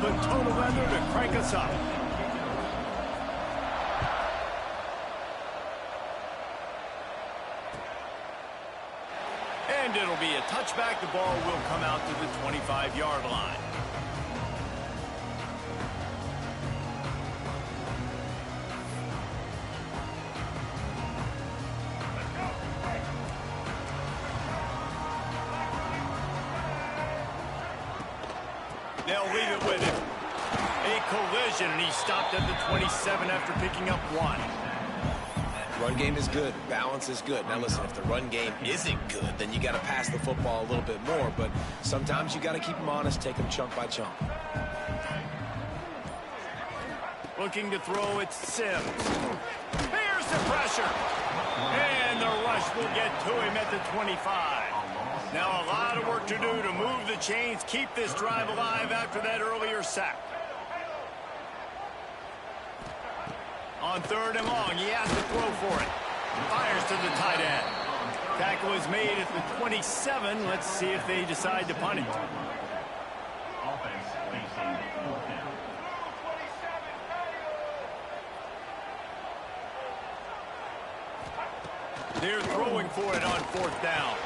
put total weather to crank us up. And it'll be a touchback. The ball will come out to the 25-yard line. They'll leave it with him. A collision, and he stopped at the 27 after picking up 1. Run game is good. Balance is good. Now listen, if the run game isn't good, then you got to pass the football a little bit more. But sometimes you got to keep them honest, take them chunk by chunk. Looking to throw, it's Sims. Here's the pressure. And the rush will get to him at the 25. Now a lot of work to do to move the chains, keep this drive alive after that earlier sack. On 3rd and long, he has to throw for it. Fires to the tight end. Tackle is made at the 27. Let's see if they decide to punt it. They're throwing for it on 4th down.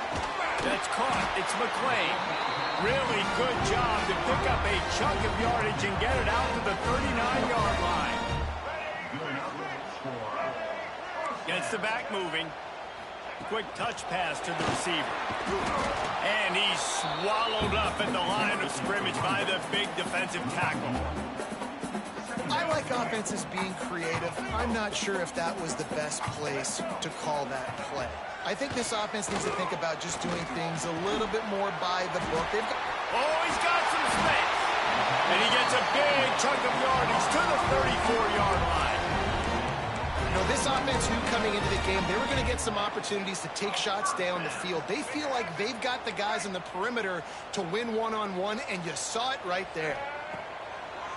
That's caught. It's McClain. Really good job to pick up a chunk of yardage and get it out to the 39-yard line. Gets the back moving. Quick touch pass to the receiver. And he's swallowed up at the line of scrimmage by the big defensive tackle. I like offenses being creative. I'm not sure if that was the best place to call that play. I think this offense needs to think about just doing things a little bit more by the book. Oh, he's got some space. And he gets a big chunk of yardage to the 34-yard line. You know, this offense knew coming into the game they were going to get some opportunities to take shots down the field. They feel like they've got the guys in the perimeter to win one-on-one, and you saw it right there.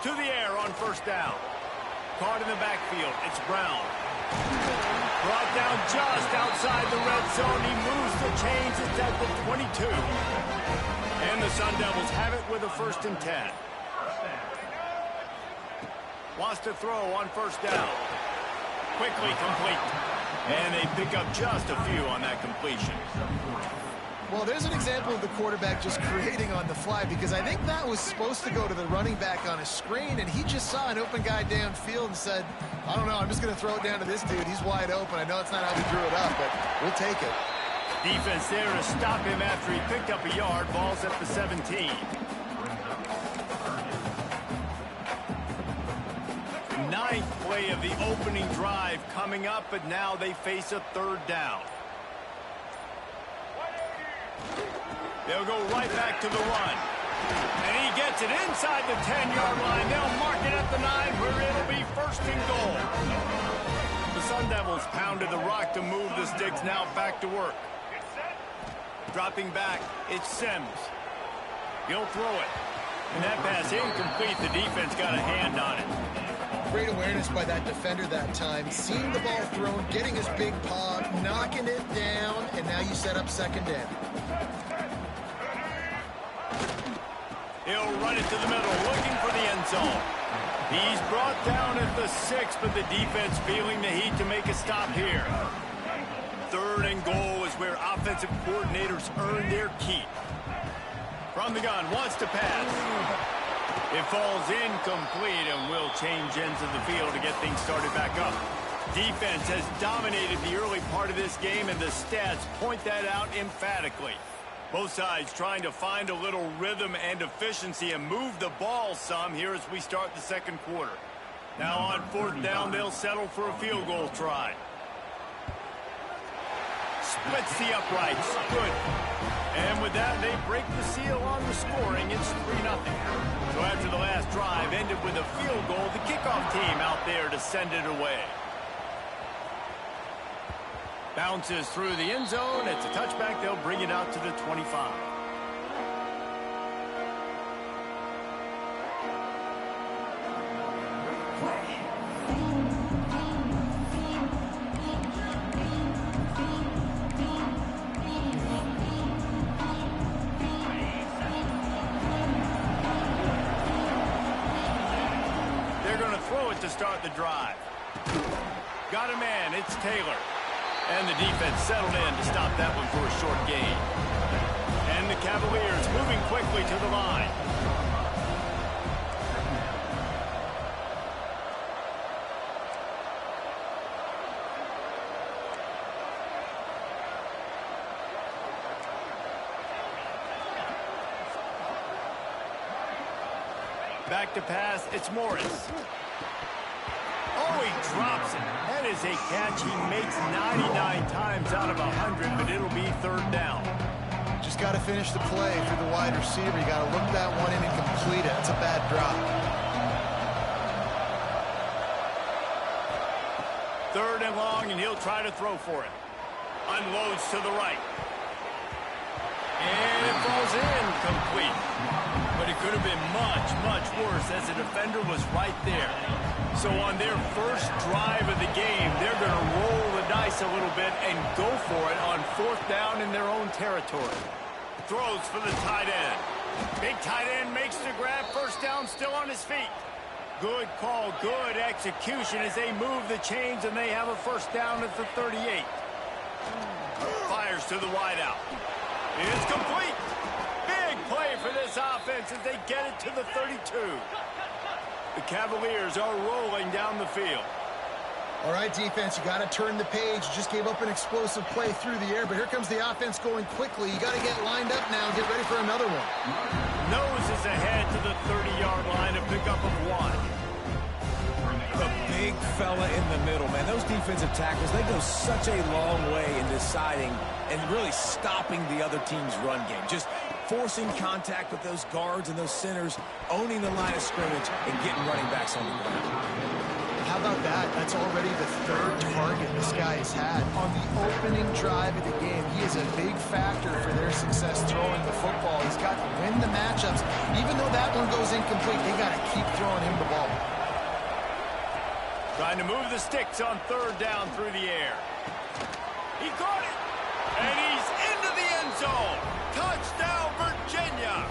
To the air on 1st down. Caught in the backfield. It's Brown. Brought down just outside the red zone. He moves the chains. It's at the 22. And the Sun Devils have it with a 1st and 10. Wants to throw on 1st down. Quickly complete. And they pick up just a few on that completion. Well, there's an example of the quarterback just creating on the fly, because I think that was supposed to go to the running back on a screen, and he just saw an open guy downfield and said, I don't know, I'm just going to throw it down to this dude. He's wide open. I know it's not how we drew it up, but we'll take it. Defense there to stop him after he picked up a yard. Ball's at the 17. Ninth play of the opening drive coming up, but now they face a 3rd down. They'll go right back to the run. And he gets it inside the 10-yard line. They'll mark it at the 9 where it'll be 1st and goal. The Sun Devils pounded the rock to move the sticks. Now back to work. Dropping back, it's Sims. He'll throw it. And that pass incomplete. The defense got a hand on it. Great awareness by that defender that time. Seeing the ball thrown, getting his big paw, knocking it down, and now you set up 2nd down. He'll run it to the middle, looking for the end zone. He's brought down at the 6, but the defense feeling the heat to make a stop here. 3rd and goal is where offensive coordinators earn their keep. From the gun, wants to pass. It falls incomplete and will change ends of the field to get things started back up. Defense has dominated the early part of this game, and the stats point that out emphatically. Both sides trying to find a little rhythm and efficiency and move the ball some here as we start the 2nd quarter. Now on 4th down, they'll settle for a field goal try. Splits the uprights. Good. And with that, they break the seal on the scoring. It's 3-0. So after the last drive ended with a field goal, the kickoff team out there to send it away. Bounces through the end zone. It's a touchback. They'll bring it out to the 25. throw it to start the drive. Got a man. It's Taylor. And the defense settled in to stop that one for a short gain. And the Cavaliers moving quickly to the line. Back to pass, it's Morris. Oh, he drops it. That is a catch he makes 99 times out of 100, but it'll be third down. Just got to finish the play for the wide receiver. You got to look that one in and complete it. That's a bad drop. Third and long, and he'll try to throw for it. Unloads to the right. And it falls in complete. But it could have been much, much worse as the defender was right there. So on their first drive of the game, they're going to roll the dice a little bit and go for it on fourth down in their own territory. Throws for the tight end. Big tight end makes the grab. First down, still on his feet. Good call, good execution as they move the chains and they have a first down at the 38. Fires to the wideout. It's complete. Big play for this offense as they get it to the 32. The Cavaliers are rolling down the field. All right, defense, you got to turn the page. You just gave up an explosive play through the air, but here comes the offense going quickly. You got to get lined up now and get ready for another one. Noses ahead to the 30-yard line, a pickup of 1. The big fella in the middle, man. Those defensive tackles, they go such a long way in deciding and really stopping the other team's run game. Just forcing contact with those guards and those centers, owning the line of scrimmage, and getting running backs on the ground. How about that? That's already the third target this guy has had. On the opening drive of the game, he is a big factor for their success throwing the football. He's got to win the matchups. Even though that one goes incomplete, they got to keep throwing him the ball. Trying to move the sticks on third down through the air. He caught it. And he's into the end zone. Touchdown, Virginia.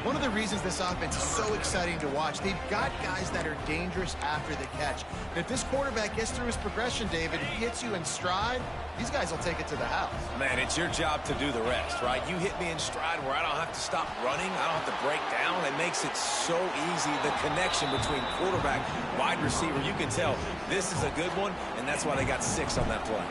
One of the reasons this offense is so exciting to watch, they've got guys that are dangerous after the catch. And if this quarterback gets through his progression, David, he hits you in stride, these guys will take it to the house. Man, it's your job to do the rest, right? You hit me in stride where I don't have to stop running. I don't have to break down. It makes it so easy, the connection between quarterback, wide receiver. You can tell this is a good one, and that's why they got 6 on that play.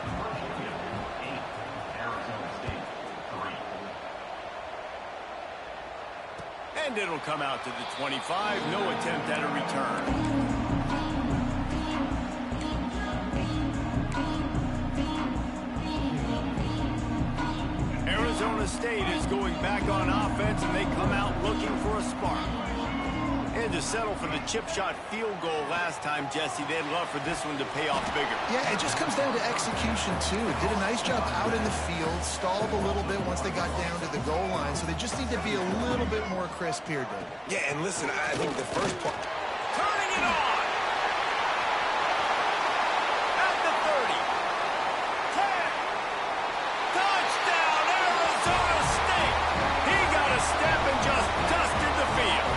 And it'll come out to the 25. No attempt at a return. Arizona State is going back on offense, and they come out looking for a spark. And to settle for the chip shot field goal last time, Jesse, they'd love for this one to pay off bigger. Yeah, it just comes down to execution, too. Did a nice job out in the field, stalled a little bit once they got down to the goal line, so they just need to be a little bit more crisp here, David. Yeah, and listen, I think the first part... Turning it on! At the 30. 10. Touchdown, Arizona State! He got a step and just dusted the field.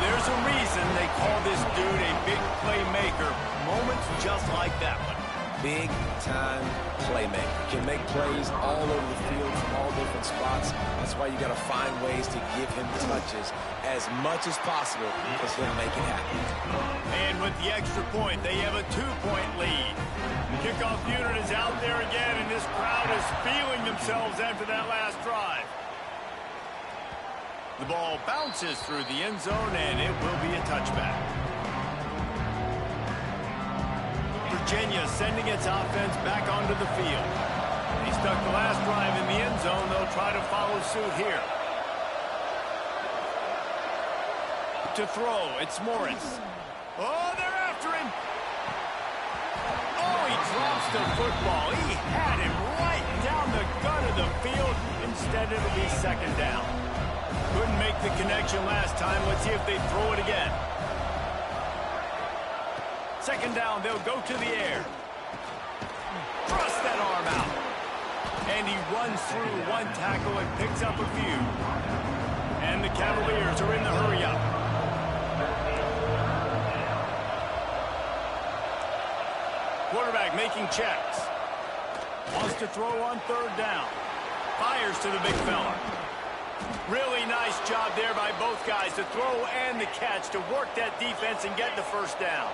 There's a reason they call this dude a big playmaker. Moments just like that one. Big-time playmaker. Can make plays all over the field from all different spots. That's why you got to find ways to give him touches as much as possible because he'll make it happen. And with the extra point, they have a 2-point lead. Kickoff unit is out there again, and this crowd is feeling themselves after that last drive. The ball bounces through the end zone, and it will be a touchback. Virginia sending its offense back onto the field. He stuck the last drive in the end zone. They'll try to follow suit here. To throw, it's Morris. Oh, they're after him. Oh, he drops the football. He had him right down the gut of the field. Instead, it'll be second down. Couldn't make the connection last time. Let's see if they throw it again. Second down, they'll go to the air. Thrust that arm out. And he runs through one tackle and picks up a few. And the Cavaliers are in the hurry-up. making checks. Wants to throw on third down. Fires to the big fella. Really nice job there by both guys to throw and the catch to work that defense and get the first down.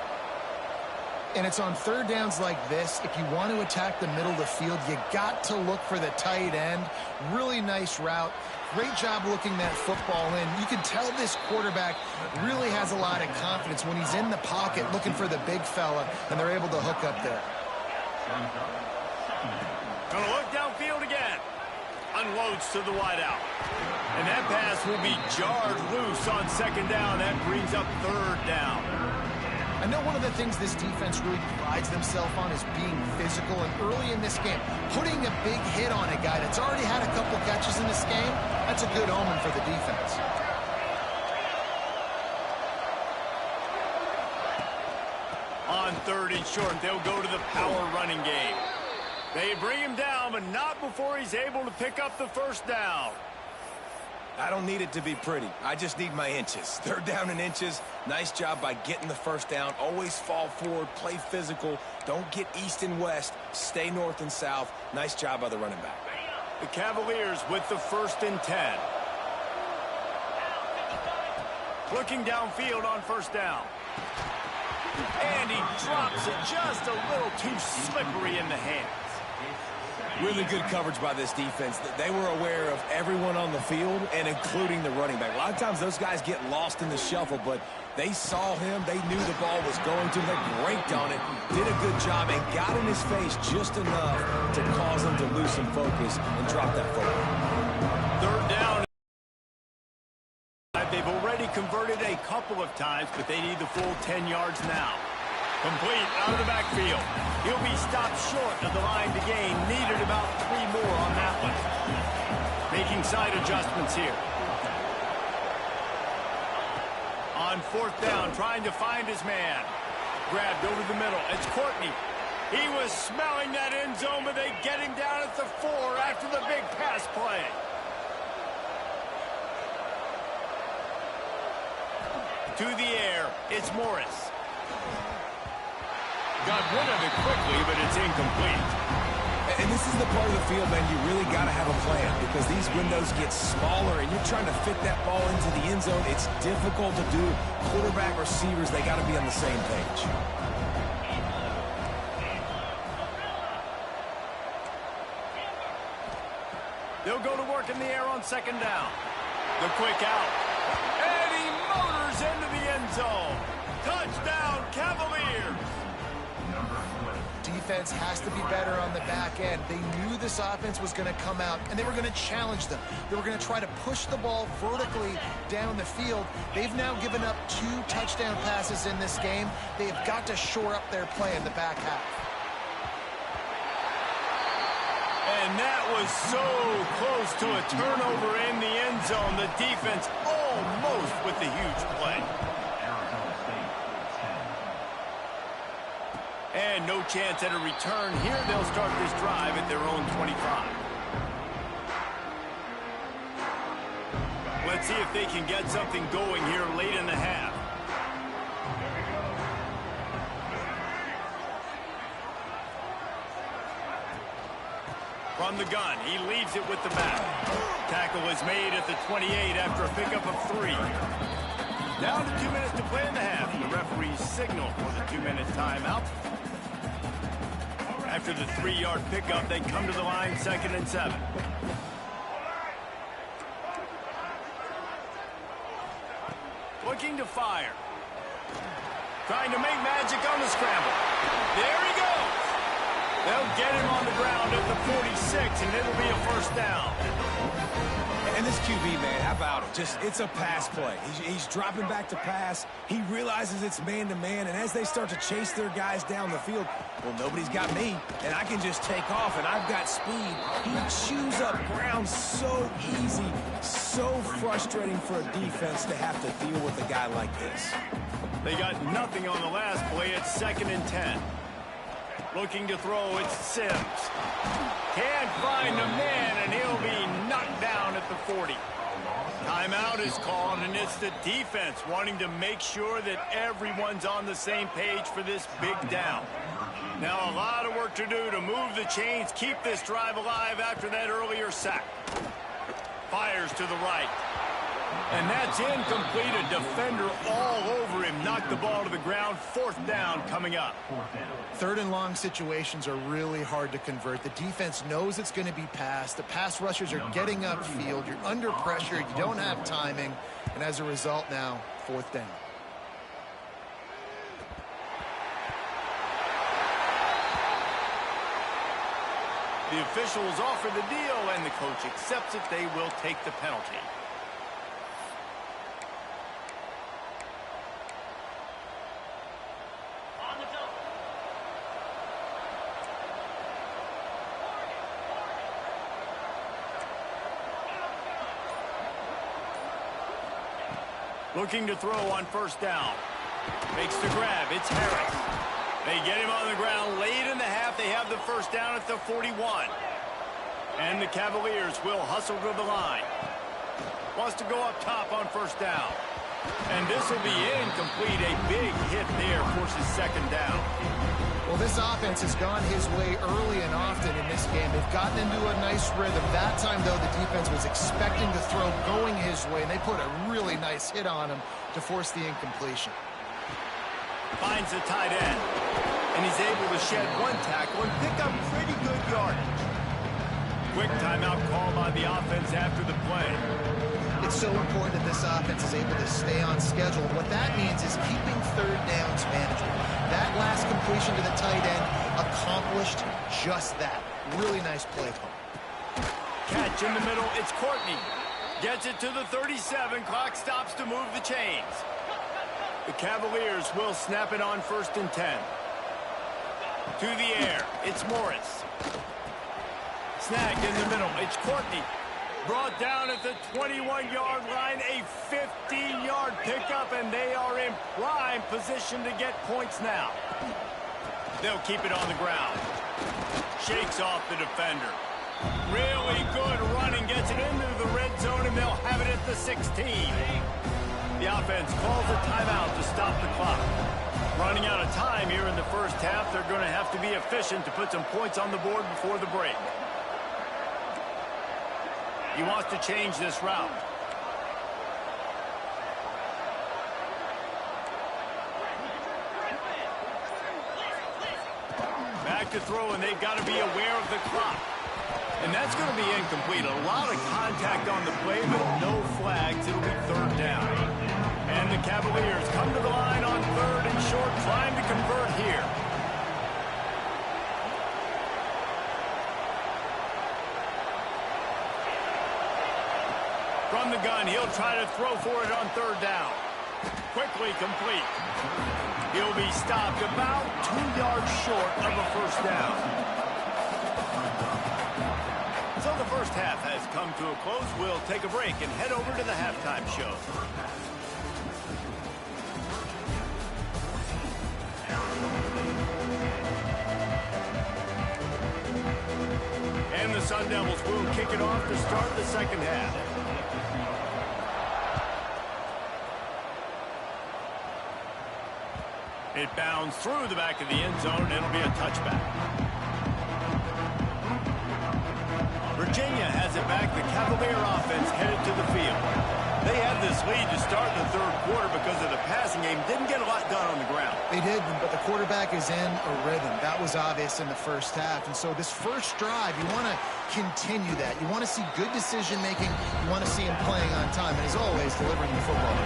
And it's on third downs like this, if you want to attack the middle of the field, you got to look for the tight end. Really nice route. Great job looking that football in. You can tell this quarterback really has a lot of confidence when he's in the pocket looking for the big fella, and they're able to hook up there. Gonna look downfield again. Unloads to the wideout. And that pass will be jarred loose on second down. That brings up third down. I know one of the things this defense really prides themselves on is being physical, and early in this game, putting a big hit on a guy that's already had a couple catches in this game, that's a good omen for the defense. On third and short, they'll go to the power running game. They bring him down, but not before he's able to pick up the first down. I don't need it to be pretty. I just need my inches. Third down in inches. Nice job by getting the first down. Always fall forward, play physical. Don't get east and west. Stay north and south. Nice job by the running back. The Cavaliers with the 1st and 10. Looking downfield on first down. And he drops it just a little too slippery in the hands. Really good coverage by this defense. They were aware of everyone on the field, and including the running back. A lot of times those guys get lost in the shuffle, but they saw him. They knew the ball was going to. They braked on it, did a good job, and got in his face just enough to cause him to lose some focus and drop that football. Third down. They've already converted a couple of times, but they need the full 10 yards now. Complete out of the backfield. He'll be stopped short of the line to gain. Needed about 3 more on that one. Making side adjustments here. On fourth down, trying to find his man. Grabbed over the middle. It's Courtney. He was smelling that end zone, but they get him down at the 4 after the big pass play. To the air, it's Morris. Got rid of it quickly, but it's incomplete. And this is the part of the field, man, you really got to have a plan because these windows get smaller and you're trying to fit that ball into the end zone. It's difficult to do. Quarterback, receivers, they got to be on the same page. They'll go to work in the air on second down. The quick out. And he motors into the end zone. Touchdown, Cavaliers. Defense has to be better on the back end. They knew this offense was going to come out, and they were going to challenge them. They were going to try to push the ball vertically down the field. They've now given up 2 touchdown passes in this game. They have got to shore up their play in the back half. And that was so close to a turnover in the end zone. The defense almost with the huge play. And no chance at a return here. They'll start this drive at their own 25. Let's see if they can get something going here late in the half. From the gun, he leaves it with the back. Tackle is made at the 28 after a pickup of 3. Down to 2 minutes to play in the half. The referees signal for the 2-minute timeout. After the 3-yard pickup, they come to the line 2nd and 7. Looking to fire. Trying to make magic on the scramble. There he goes. They'll get him on the ground at the 46, and it'll be a first down. And this QB, man, how about it? Just, it's a pass play. He's dropping back to pass. He realizes it's man-to-man, and as they start to chase their guys down the field, well, nobody's got me, and I can just take off, and I've got speed. He chews up ground so easy, so frustrating for a defense to have to deal with a guy like this. They got nothing on the last play. It's 2nd and 10. Looking to throw, it's Sims. Can't find a man, and he'll be knocked down at the 40. Timeout is called, and it's the defense wanting to make sure that everyone's on the same page for this big down. Now a lot of work to do to move the chains, keep this drive alive after that earlier sack. Fires to the right. And that's incomplete. A defender all over him. Knocked the ball to the ground. 4th down coming up. 3rd and long situations are really hard to convert. The defense knows it's going to be passed. The pass rushers are getting upfield. You're under pressure. You don't have timing. And as a result now, 4th down. The officials offer the deal, and the coach accepts it. They will take the penalty. Looking to throw on 1st down. Makes the grab. It's Harris. They get him on the ground late in the half. They have the 1st down at the 41. And the Cavaliers will hustle to the line. Wants to go up top on 1st down. And this will be incomplete. A big hit there forces 2nd down. Well, this offense has gone his way early and often in this game. They've gotten into a nice rhythm. That time, though, the defense was expecting the throw going his way, and they put a really nice hit on him to force the incompletion. Finds the tight end, and he's able to shed 1 tackle and pick up pretty good yardage. Quick timeout call by the offense after the play. It's so important that this offense is able to stay on schedule. What that means is keeping 3rd downs manageable. That last completion to the tight end accomplished just that. Really nice play call. Catch in the middle. It's Courtney. Gets it to the 37. Clock stops to move the chains. The Cavaliers will snap it on 1st and 10. To the air. It's Morris. Snagged in the middle. It's Courtney. Brought down at the 21-yard line. A 15-yard pickup, and they are in prime position to get points now. They'll keep it on the ground. Shakes off the defender. Really good running. Gets it into the red zone, and they'll have it at the 16. The offense calls a timeout to stop the clock. Running out of time here in the 1st half. They're going to have to be efficient to put some points on the board before the break. He wants to change this route. Back to throw, and they've got to be aware of the clock. And that's going to be incomplete. A lot of contact on the play, but no flags. It'll be 3rd down. And the Cavaliers come to the line on 3rd and short, trying to convert here. From the gun, he'll try to throw for it on 3rd down. Quickly complete. He'll be stopped about 2 yards short of a 1st down. So the 1st half has come to a close. We'll take a break and head over to the halftime show. And the Sun Devils will kick it off to start the 2nd half. It bounds through the back of the end zone, and it'll be a touchback. Virginia has it back. The Cavalier offense headed to the field. They had this lead to start the 3rd quarter because of the passing game. Didn't get a lot done on the ground. They did, but the quarterback is in a rhythm. That was obvious in the 1st half. And so this 1st drive, you want to continue that. You want to see good decision-making. You want to see him playing on time. And as always, delivering the football.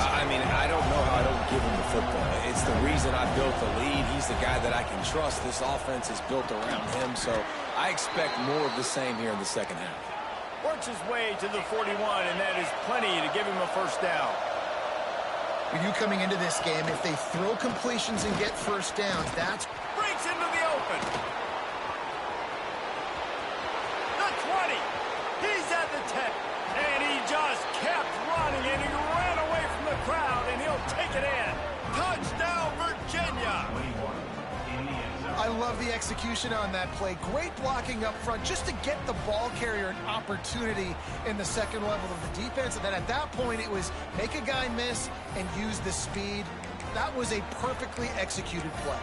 I mean, I don't know how I don't give him the football. It's the reason I built the lead. He's the guy that I can trust. This offense is built around him. So I expect more of the same here in the 2nd half. Works his way to the 41, and that is plenty to give him a 1st down. With you coming into this game, if they throw completions and get 1st downs, that's... Breaks into the open. The 20. He's at the 10. And he just kept running, and he ran away from the crowd, and he'll take it in. Touchdown, Virginia. I love the execution on that play. Great blocking up front just to get the ball carrier an opportunity in the second level of the defense. And then at that point, it was make a guy miss and use the speed. That was a perfectly executed play.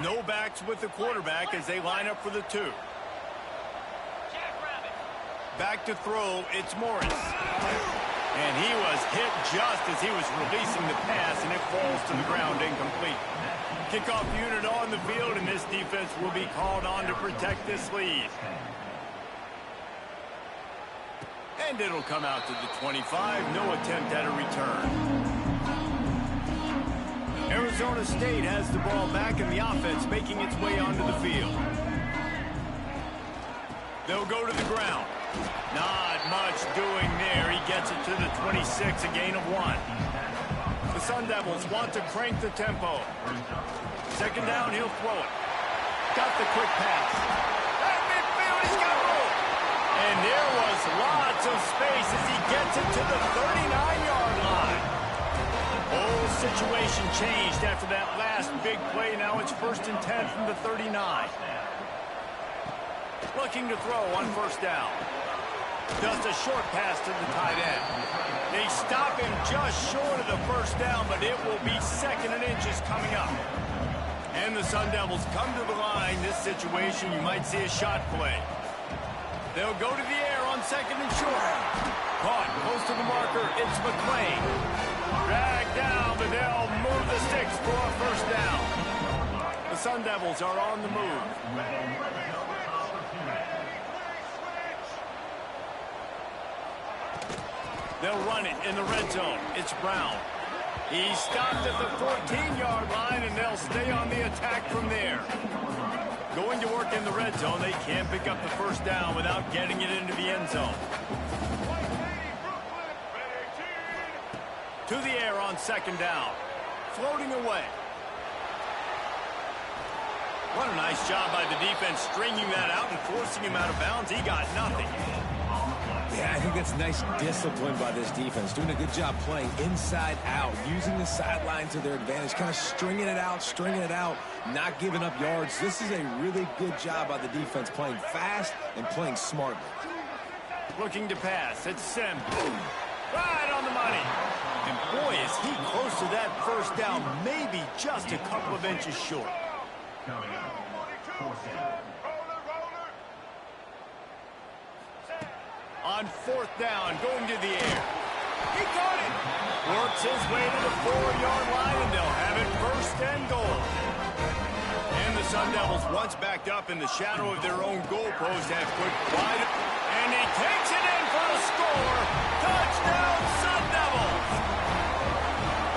No backs with the quarterback as they line up for the 2. Back to throw, it's Morris. And he was hit just as he was releasing the pass, and it falls to the ground incomplete. Kickoff unit on the field, and this defense will be called on to protect this lead. And it'll come out to the 25. No attempt at a return. Arizona State has the ball back, and the offense making its way onto the field. They'll go to the ground. Not much doing there. He gets it to the 26, a gain of 1. The Sun Devils want to crank the tempo. Second down, he'll throw it. Got the quick pass. At midfield, he's got room. And there was lots of space as he gets it to the 39-yard line. Whole situation changed after that last big play. Now it's 1st and 10 from the 39. Looking to throw on first down. Just a short pass to the tight end. They stop him just short of the first down, but it will be 2nd and inches coming up. And the Sun Devils come to the line. This situation, you might see a shot play. They'll go to the air on 2nd and short. Caught close to the marker. It's McClain. Dragged down, but they'll move the sticks for a first down. The Sun Devils are on the move. They'll run it in the red zone. It's Brown. He's stopped at the 14-yard line, and they'll stay on the attack from there. Going to work in the red zone. They can't pick up the first down without getting it into the end zone. To the air on 2nd down. Floating away. What a nice job by the defense stringing that out and forcing him out of bounds. He got nothing. Yeah, I think that's nice discipline by this defense. Doing a good job playing inside out, using the sideline to their advantage, kind of stringing it out, not giving up yards. This is a really good job by the defense, playing fast and playing smartly. Looking to pass. It's Sim. Right on the money. And boy, is he close to that first down, maybe just a couple of inches short. On 4th down, going to the air. He got it. Works his way to the 4-yard line, and they'll have it 1st and goal. And the Sun Devils, once backed up in the shadow of their own goalpost, have put wide. And he takes it in for the score. Touchdown, Sun Devils.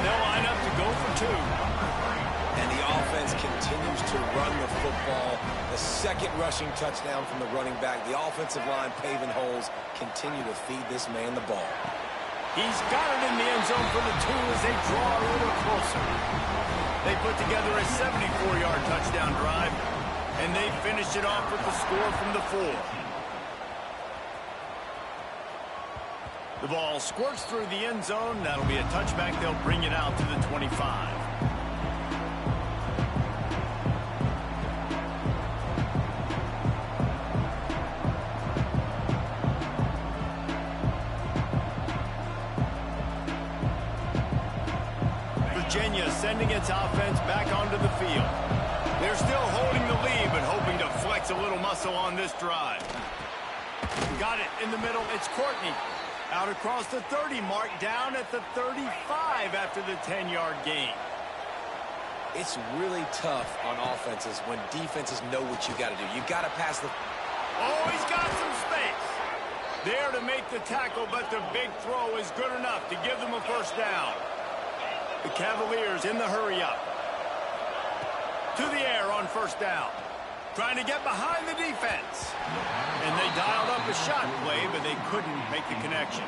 They'll line up to go for 2. And the offense continues to run the football. The 2nd rushing touchdown from the running back. The offensive line paving holes. Continue to feed this man the ball. He's got it in the end zone for the 2 as they draw a little closer. They put together a 74-yard touchdown drive, and they finished it off with the score from the 4. The ball squirts through the end zone. That'll be a touchback. They'll bring it out to the 25. Virginia sending its offense back onto the field. They're still holding the lead, but hoping to flex a little muscle on this drive. Got it in the middle. It's Courtney. Out across the 30 mark, down at the 35 after the 10-yard gain. It's really tough on offenses when defenses know what you got to do. You got to pass the... Oh, he's got some space. There to make the tackle, but the big throw is good enough to give them a first down. The Cavaliers in the hurry-up. To the air on first down. Trying to get behind the defense. And they dialed up a shot play, but they couldn't make the connection.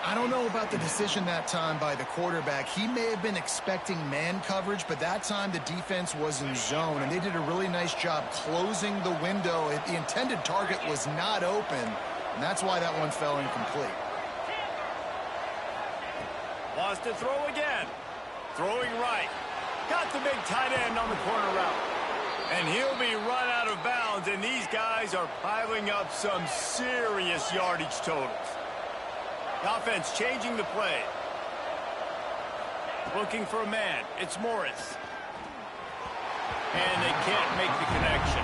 I don't know about the decision that time by the quarterback. He may have been expecting man coverage, but that time the defense was in zone, and they did a really nice job closing the window. The intended target was not open, and that's why that one fell incomplete. Wants to throw again. Throwing right. Got the big tight end on the corner route. And he'll be run out of bounds, and these guys are piling up some serious yardage totals. The offense changing the play. Looking for a man. It's Morris. And they can't make the connection.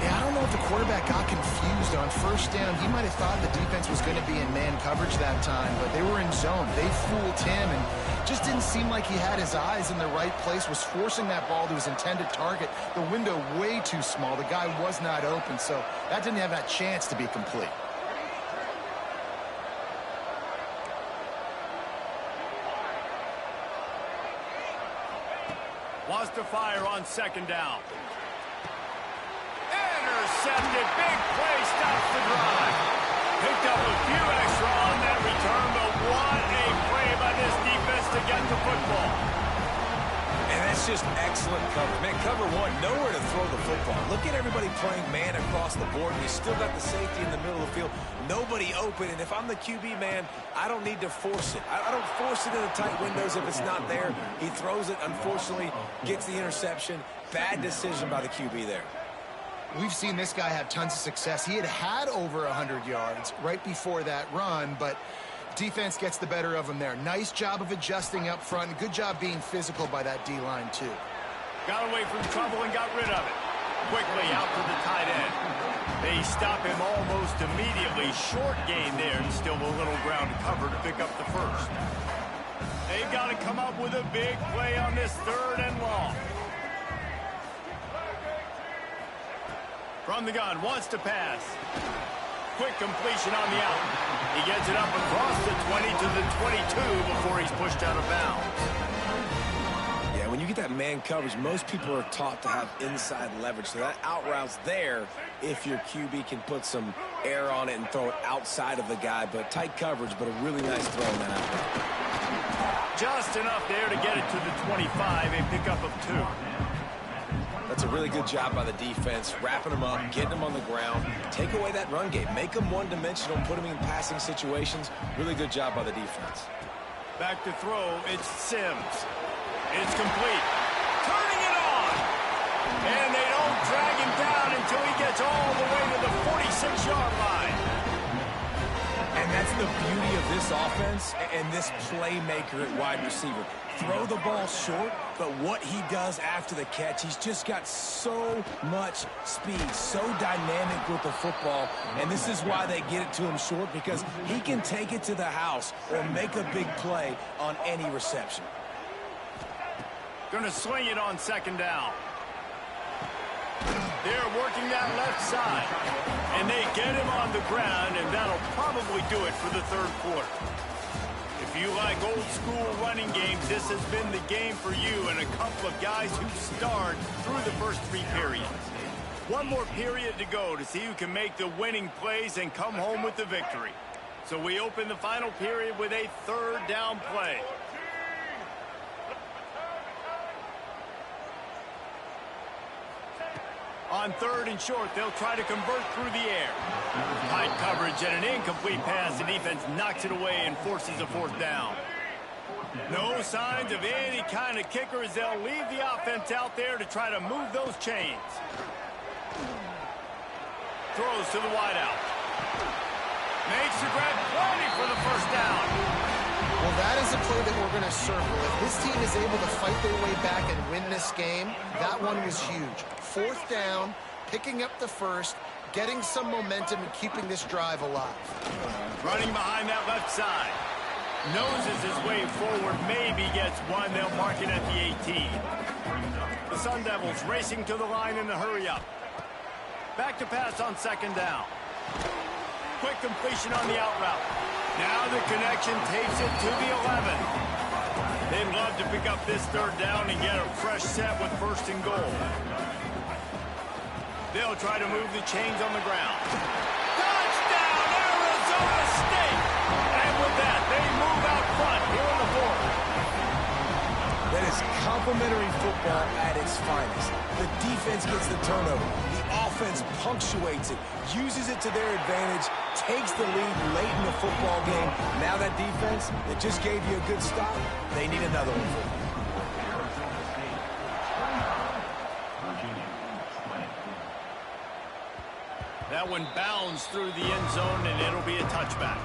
Yeah, I don't know if the quarterback got confused on first down. He might have thought the defense was going to be in man coverage that time, but they were in zone. They fooled him and just didn't seem like he had his eyes in the right place, was forcing that ball to his intended target. The window way too small. The guy was not open, so that didn't have that chance to be complete. Wants to fire on second down. Intercepted. Big play stops the drive. Picked up a few extra on that return, but what a play by this defense to get the football. And that's just excellent cover. Man, cover one, nowhere to throw the football. Look at everybody playing man across the board. You still got the safety in the middle of the field. Nobody open. And if I'm the QB, man, I don't need to force it. I don't force it in the tight windows if it's not there. He throws it, unfortunately, gets the interception. Bad decision by the QB there. We've seen this guy have tons of success. He had over 100 yards right before that run, but defense gets the better of him there. Nice job of adjusting up front. And good job being physical by that D-line, too. Got away from trouble and got rid of it. Quickly out to the tight end. They stop him almost immediately. Short gain there, and still a little ground to cover to pick up the first. They've got to come up with a big play on this third and long. From the gun, wants to pass. Quick completion on the out. He gets it up across the 20 to the 22 before he's pushed out of bounds. Yeah, when you get that man coverage, most people are taught to have inside leverage. So that out route's there if your QB can put some air on it and throw it outside of the guy. But tight coverage, but a really nice throw in that out route. Just enough there to get it to the 25, a pickup of 2. That's a really good job by the defense, wrapping them up, getting them on the ground, take away that run game, make them one-dimensional, put them in passing situations. Really good job by the defense. Back to throw, it's Sims. It's complete. Turning it on! And they don't drag him down until he gets all the way to the 46-yard line. And that's the beauty of this offense and this playmaker at wide receiver. Throw the ball short, but what he does after the catch, he's just got so much speed, so dynamic with the football, and this is why they get it to him short, because he can take it to the house or make a big play on any reception. Going to swing it on second down. They're working that left side, and they get him on the ground, and that'll probably do it for the third quarter. If you like old-school running games, this has been the game for you and a couple of guys who starred through the first 3 periods. One more period to go to see who can make the winning plays and come home with the victory. So we open the final period with a third down play. On third and short, they'll try to convert through the air. Tight coverage and an incomplete pass. The defense knocks it away and forces a fourth down. No signs of any kind of kickers. They'll leave the offense out there to try to move those chains. Throws to the wideout. Makes the grab, plenty for the first down. Well, that is a play that we're going to circle. If this team is able to fight their way back and win this game, that one was huge. Fourth down, picking up the first, getting some momentum and keeping this drive alive. Running behind that left side. Noses his way forward, maybe gets one. They'll mark it at the 18. The Sun Devils racing to the line in the hurry-up. Back to pass on second down. Quick completion on the out route. Now the connection takes it to the 11. They'd love to pick up this third down and get a fresh set with first and goal. They'll try to move the chains on the ground. Touchdown, Arizona State! And with that, they move out front here in the fourth. That is complimentary football at its finest. The defense gets the turnover. The offense punctuates it, uses it to their advantage, takes the lead late in the football game. Now that defense that just gave you a good stop, they need another one for you. That one bounds through the end zone, and it'll be a touchback.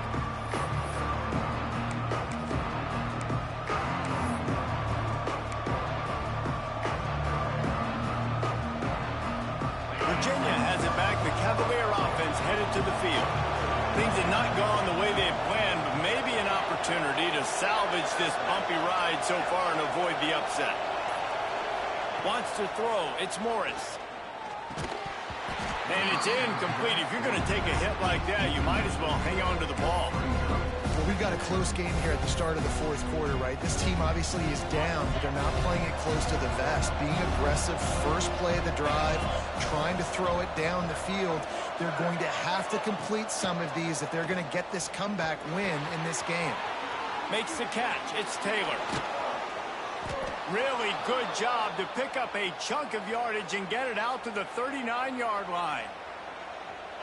Virginia has it back. The Cavalier offense headed to the field. Things had not gone the way they had planned, but maybe an opportunity to salvage this bumpy ride so far and avoid the upset. Wants to throw. It's Morris. And it's incomplete. If you're going to take a hit like that, you might as well hang on to the ball. Well, we've got a close game here at the start of the fourth quarter, right? This team obviously is down, but they're not playing it close to the vest. Being aggressive, first play of the drive, trying to throw it down the field. They're going to have to complete some of these if they're going to get this comeback win in this game. Makes the catch. It's Taylor. Really good job to pick up a chunk of yardage and get it out to the 39-yard line.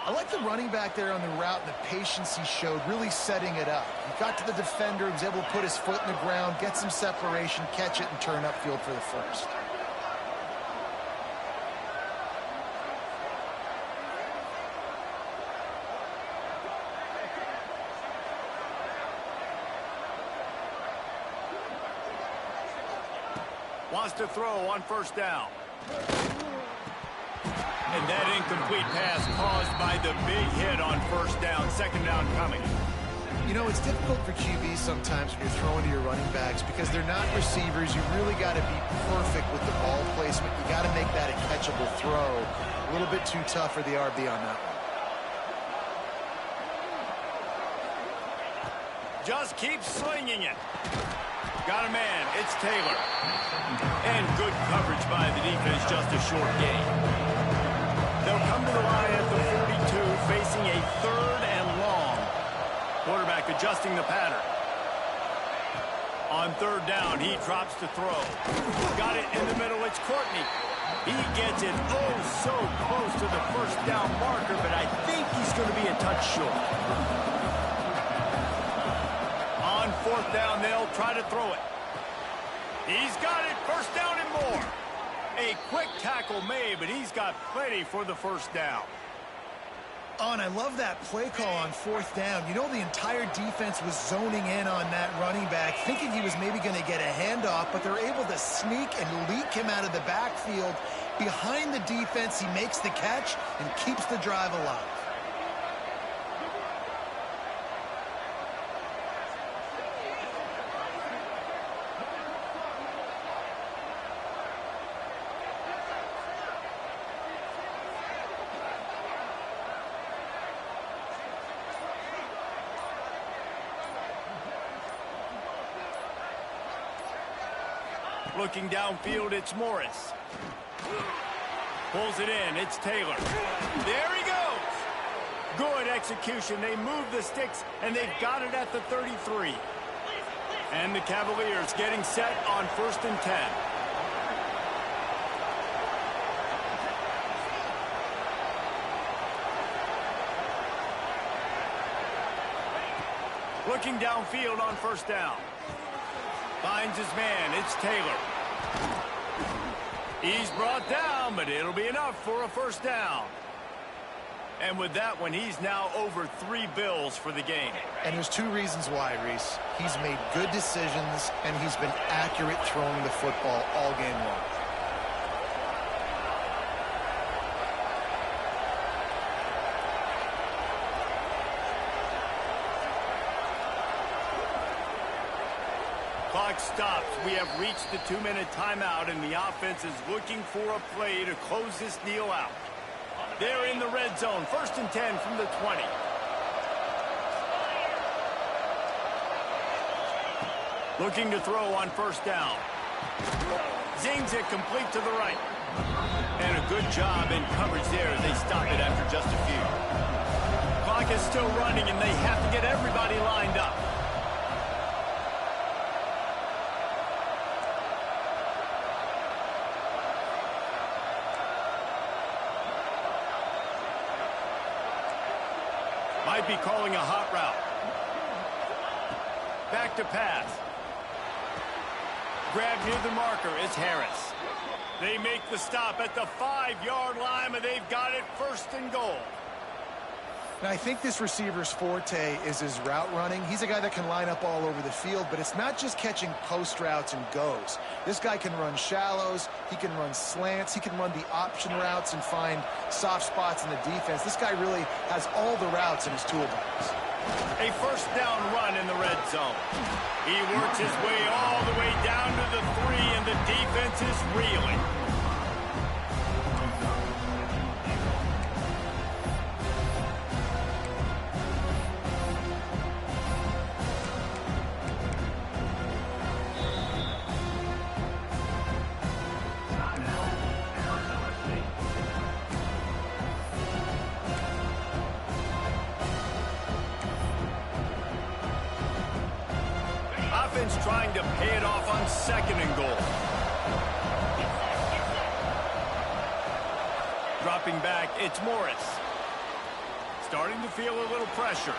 I like the running back there on the route and the patience he showed, really setting it up. He got to the defender, was able to put his foot in the ground, get some separation, catch it, and turn upfield for the first. Wants to throw on first down. And that incomplete pass caused by the big hit on first down. Second down coming. You know, it's difficult for QBs sometimes when you're throwing to your running backs because they're not receivers. You really got to be perfect with the ball placement. You got to make that a catchable throw. A little bit too tough for the RB on that one. Just keep slinging it. Got a man. It's Taylor. And good coverage by the defense, just a short gain. They'll come to the line at the 42, facing a third and long. Quarterback adjusting the pattern. On third down, he drops to throw. Got it in the middle. It's Courtney. He gets it so close to the first down marker, but I think he's going to be a touch short. On fourth down, they'll try to throw it. He's got it. First down and more. A quick tackle made, but he's got plenty for the first down. Oh, and I love that play call on fourth down. You know, the entire defense was zoning in on that running back, thinking he was maybe going to get a handoff, but they're able to sneak and leak him out of the backfield. Behind the defense, he makes the catch and keeps the drive alive. Looking downfield, it's Morris. Pulls it in, it's Taylor. There he goes! Good execution. They move the sticks, and they've got it at the 33. And the Cavaliers getting set on 1st and 10. Looking downfield on first down. Finds his man. It's Taylor. He's brought down, but it'll be enough for a first down. And with that one, he's now over 3 bills for the game. And there's 2 reasons why, Reese. He's made good decisions, and he's been accurate throwing the football all game long. Clock stops. We have reached the 2-minute timeout, and the offense is looking for a play to close this deal out. They're in the red zone. 1st and 10 from the 20. Looking to throw on first down. Zings it complete to the right. And a good job in coverage there as they stop it after just a few. Clock is still running, and they have to get everybody lined up. Might be calling a hot route. Back to pass. Grab near the marker. It's Harris. They make the stop at the 5-yard line, but they've got it 1st and goal. And I think this receiver's forte is his route running. He's a guy that can line up all over the field, but it's not just catching post routes and goes. This guy can run shallows, he can run slants, he can run the option routes and find soft spots in the defense. This guy really has all the routes in his toolbox. A first down run in the red zone. He works his way all the way down to the 3, and the defense is reeling. Trying to pay it off on 2nd and goal. Dropping back, it's Morris. Starting to feel a little pressure.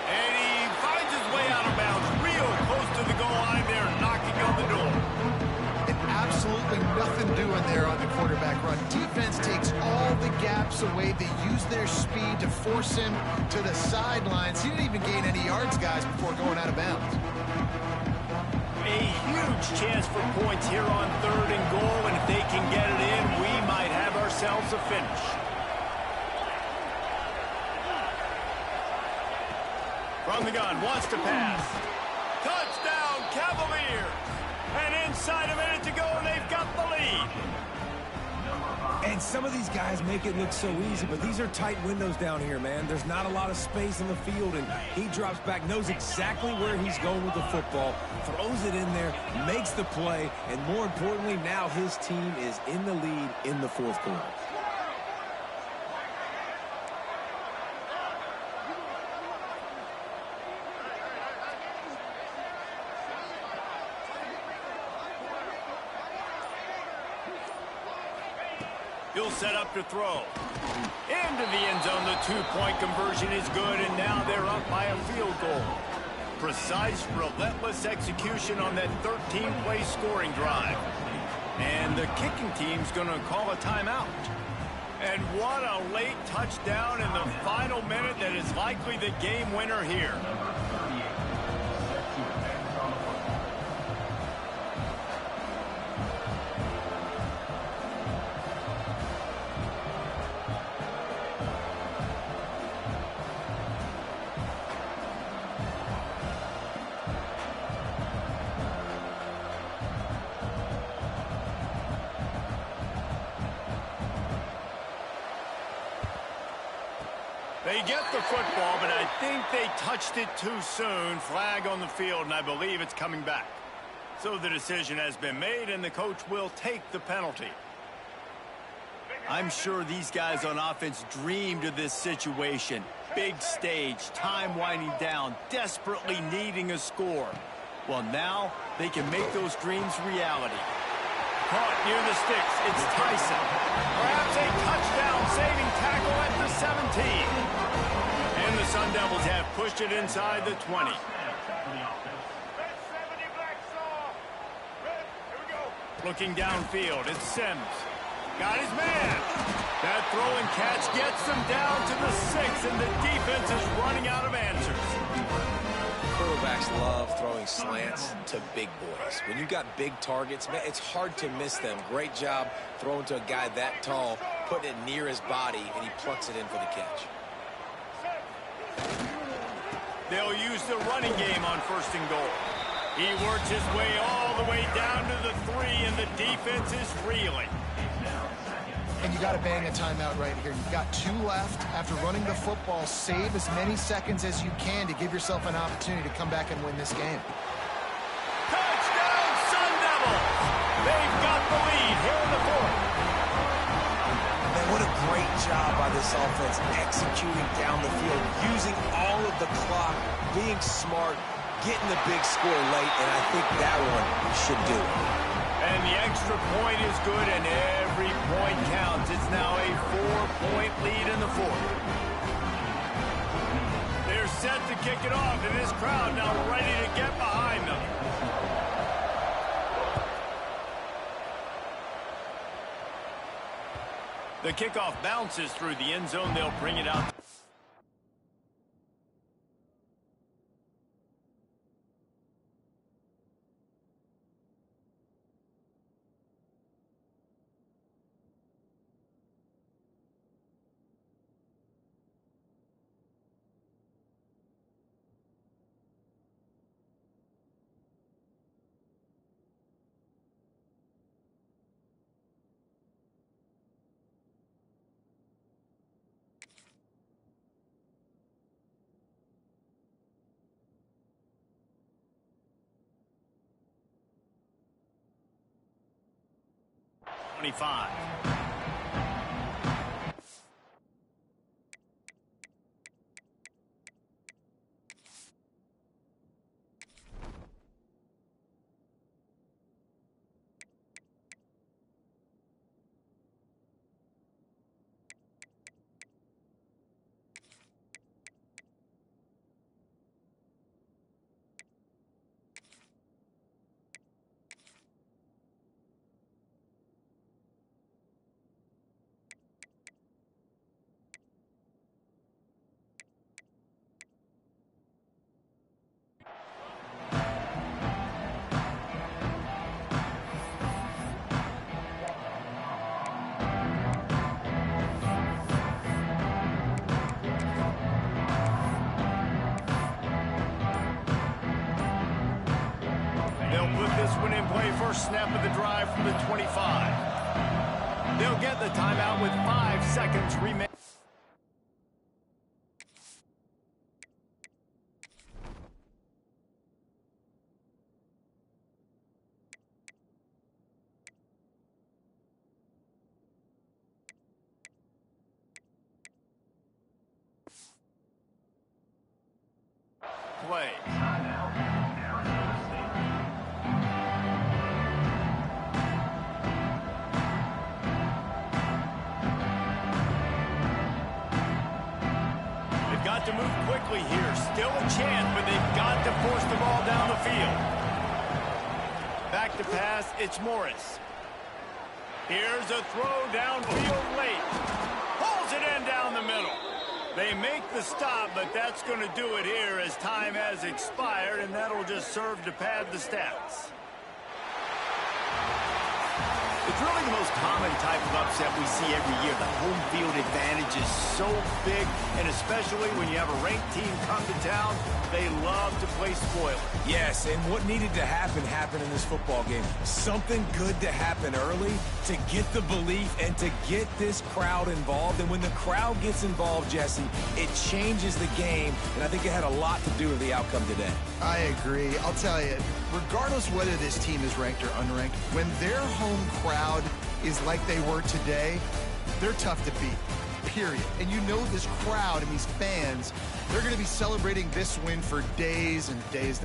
And he finds his way out of bounds, real close to the goal line there, knocking on the door. And absolutely nothing doing there on the quarterback run. Defense takes all the gaps away. They use their speed to force him to the sidelines. He didn't even gain any yards, guys, before going out of bounds. A huge chance for points here on 3rd and goal, and if they can get it in, we might have ourselves a finish. From the gun, wants to pass. Touchdown, Cavaliers! And inside a minute to go, and they've got the lead. And some of these guys make it look so easy, but these are tight windows down here, man. There's not a lot of space on the field, and he drops back, knows exactly where he's going with the football, throws it in there, makes the play, and more importantly, now his team is in the lead in the 4th quarter. He'll set up to throw. Into the end zone, the 2-point conversion is good, and now they're up by a field goal. Precise, relentless execution on that 13-play scoring drive. And the kicking team's going to call a timeout. And what a late touchdown in the final minute that is likely the game winner here. They get the football, but I think they touched it too soon. Flag on the field, and I believe it's coming back. So the decision has been made, and the coach will take the penalty. I'm sure these guys on offense dreamed of this situation. Big stage, time winding down, desperately needing a score. Well, now they can make those dreams reality. Caught near the sticks, it's Tyson. Perhaps a touchdown-saving tackle at the 17. And the Sun Devils have pushed it inside the 20. Looking downfield, it's Sims. Got his man. That throw and catch gets them down to the 6, and the defense is running out of answers. Quarterbacks love throwing slants to big boys. When you got big targets, man, it's hard to miss them. Great job throwing to a guy that tall, putting it near his body, and he plucks it in for the catch. They'll use the running game on 1st and goal. He works his way all the way down to the 3, and the defense is reeling. And you got to bang a timeout right here. You've got 2 left. After running the football, save as many seconds as you can to give yourself an opportunity to come back and win this game. Touchdown, Sun Devils! They've got the lead here in the 4th. Man, what a great job by this offense executing down the field, using all of the clock, being smart, getting the big score late, and I think that one should do it. And the extra point is good, and every point counts. It's now a 4-point lead in the 4th. They're set to kick it off, and this crowd now ready to get behind them. The kickoff bounces through the end zone. They'll bring it out. 25. They'll put this one in play first snap of the drive from the 25. They'll get the timeout with 5 seconds remaining. Play. Got to move quickly here. Still a chance, but they've got to force the ball down the field. Back to pass, it's Morris. Here's a throw downfield late. Pulls it in down the middle. They make the stop, but that's going to do it here as time has expired, and that'll just serve to pad the stats. It's really the most common type of upset we see every year. The home field advantage is so big, and especially when you have a ranked team come to town, they love to play spoiler. Yes, and what needed to happen happened in this football game. Something good to happen early to get the belief and to get this crowd involved. And when the crowd gets involved, Jesse, it changes the game, and I think it had a lot to do with the outcome today. I agree. I'll tell you, regardless whether this team is ranked or unranked, when their home crowd is like they were today, they're tough to beat, period. And you know this crowd and these fans, they're going to be celebrating this win for days and days.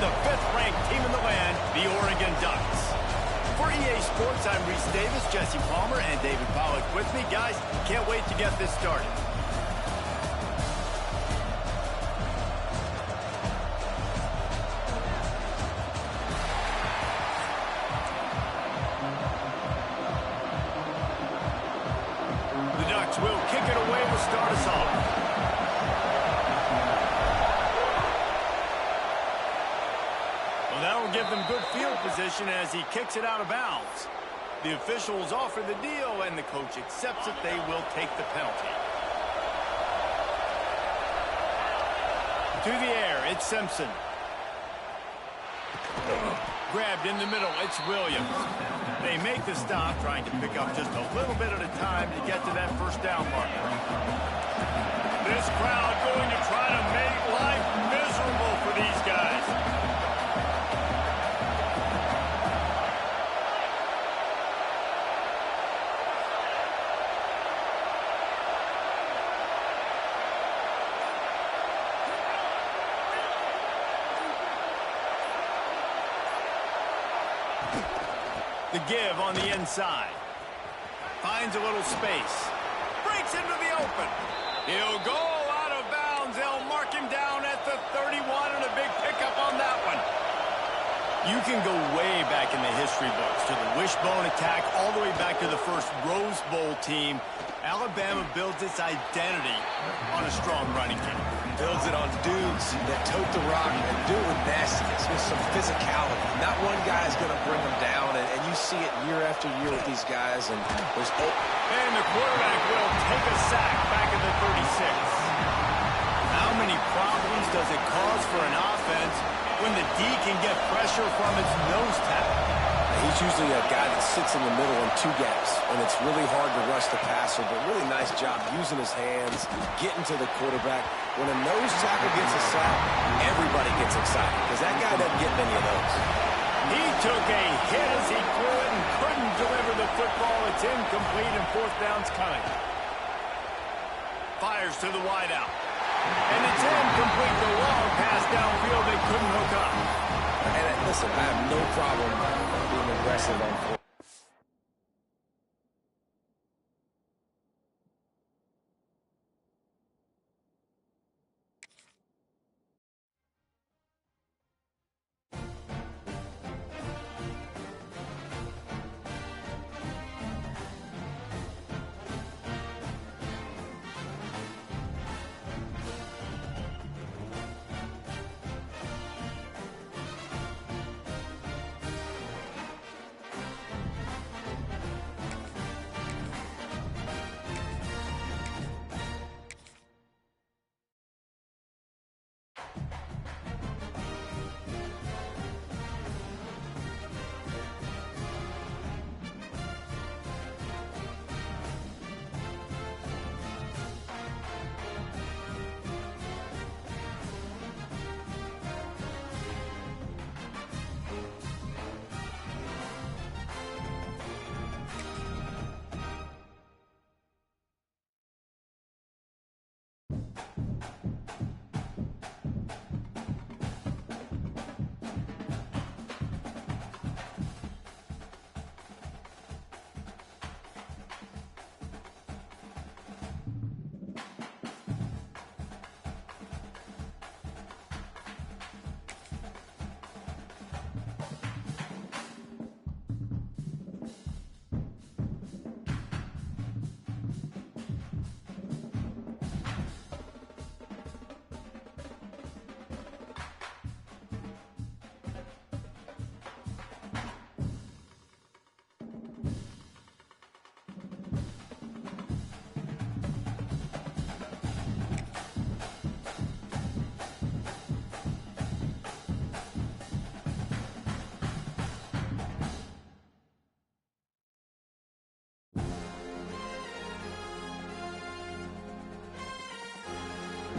the 5th-ranked team in the land, the Oregon Ducks. For EA Sports, I'm Reese Davis, Jesse Palmer, and David Pollack with me. Guys, can't wait to get this started. The Ducks will kick it away to start us off. That will give them good field position as he kicks it out of bounds. The officials offer the deal, and the coach accepts it. They will take the penalty. To the air, it's Simpson. Grabbed in the middle, it's Williams. They make the stop, trying to pick up just a little bit at a time to get to that first down marker. This crowd going to try to make life miserable for these guys. The give on the inside. Finds a little space. Breaks into the open. He'll go out of bounds. They'll mark him down at the 31, and a big pickup on that one. You can go way back in the history books to the wishbone attack, all the way back to the first Rose Bowl team. Alabama builds its identity on a strong running game. Builds it on dudes that tote the rock and do it with nastiness, with some physicality. Not one guy is going to bring them down, and you see it year after year with these guys. And there's and the quarterback will take a sack back at the 36. How many problems does it cause for an offense when the D can get pressure from its nose tackle? He's usually a guy that sits in the middle in 2 gaps, and it's really hard to rush the passer, but really nice job using his hands, getting to the quarterback. When a nose tackle gets a sack, everybody gets excited, because that guy doesn't get many of those. He took a hit as he threw it and couldn't deliver the football. It's incomplete, and 4th down's coming. Fires to the wideout. And it's incomplete. The long pass downfield, they couldn't hook up. And listen, I have no problem being aggressive on 4th.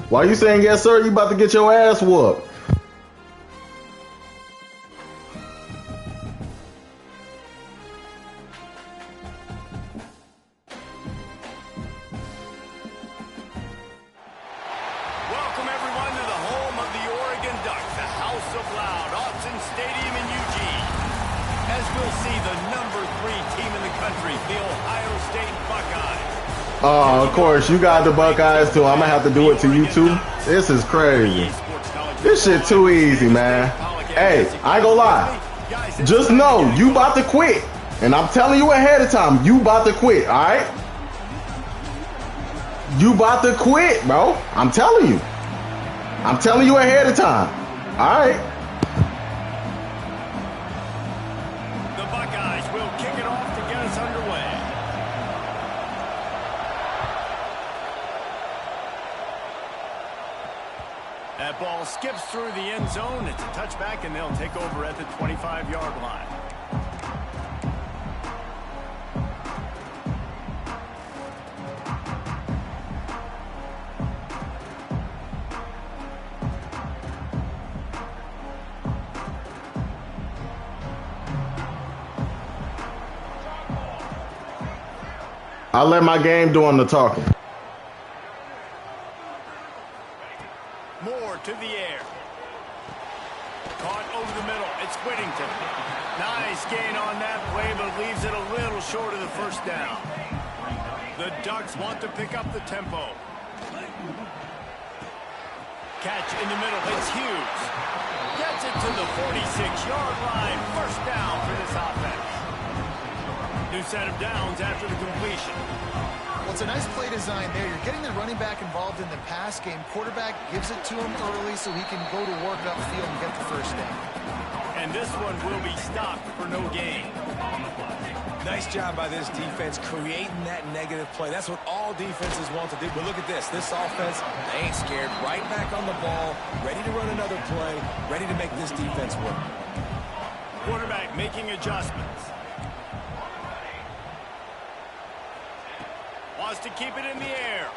Why you saying yes, sir? You about to get your ass whooped. Welcome, everyone, to the home of the Oregon Ducks, the House of Loud. see the #3 team in the country, the Ohio State Buckeyes. Of course, you got the Buckeyes too. I'm going to have to do it to you too. This is crazy. This shit too easy, man. Hey, I ain't gonna lie. Just know you about to quit. And I'm telling you ahead of time, you about to quit, all right? You about to quit, bro. I'm telling you. I'm telling you ahead of time. All right. The Buckeyes will kick it off to get us underway. That ball skips through the end zone. It's a touchback, and they'll take over at the 25-yard line. I let my game doing the talking. Moore to the air. Caught over the middle. It's Whittington. Nice gain on that play, but leaves it a little short of the first down. The Ducks want to pick up the tempo. Catch in the middle. It's Hughes. Gets it to the 46-yard line. First down for this offense. New set of downs after the completion. Well, it's a nice play design there. You're getting the running back involved in the pass game. Quarterback gives it to him early so he can go to work upfield and get the first down. And this one will be stopped for no gain. Nice job by this defense creating that negative play. That's what all defenses want to do. But look at this. This offense, they ain't scared. Right back on the ball, ready to run another play, ready to make this defense work. Quarterback making adjustments. Wants to keep it in the air.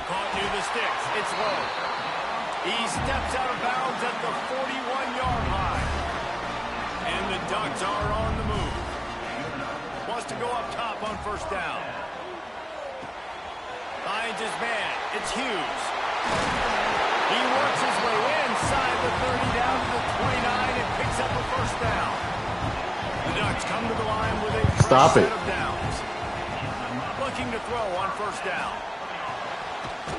Caught near the sticks. It's low. He steps out of bounds at the 41-yard line. And the Ducks are on the move. Wants to go up top on first down. Finds his man. It's Hughes. He works his way inside the 30 down to the 29 and picks up a first down. The Ducks come to the line with a fresh set of downs. Looking to throw on first down.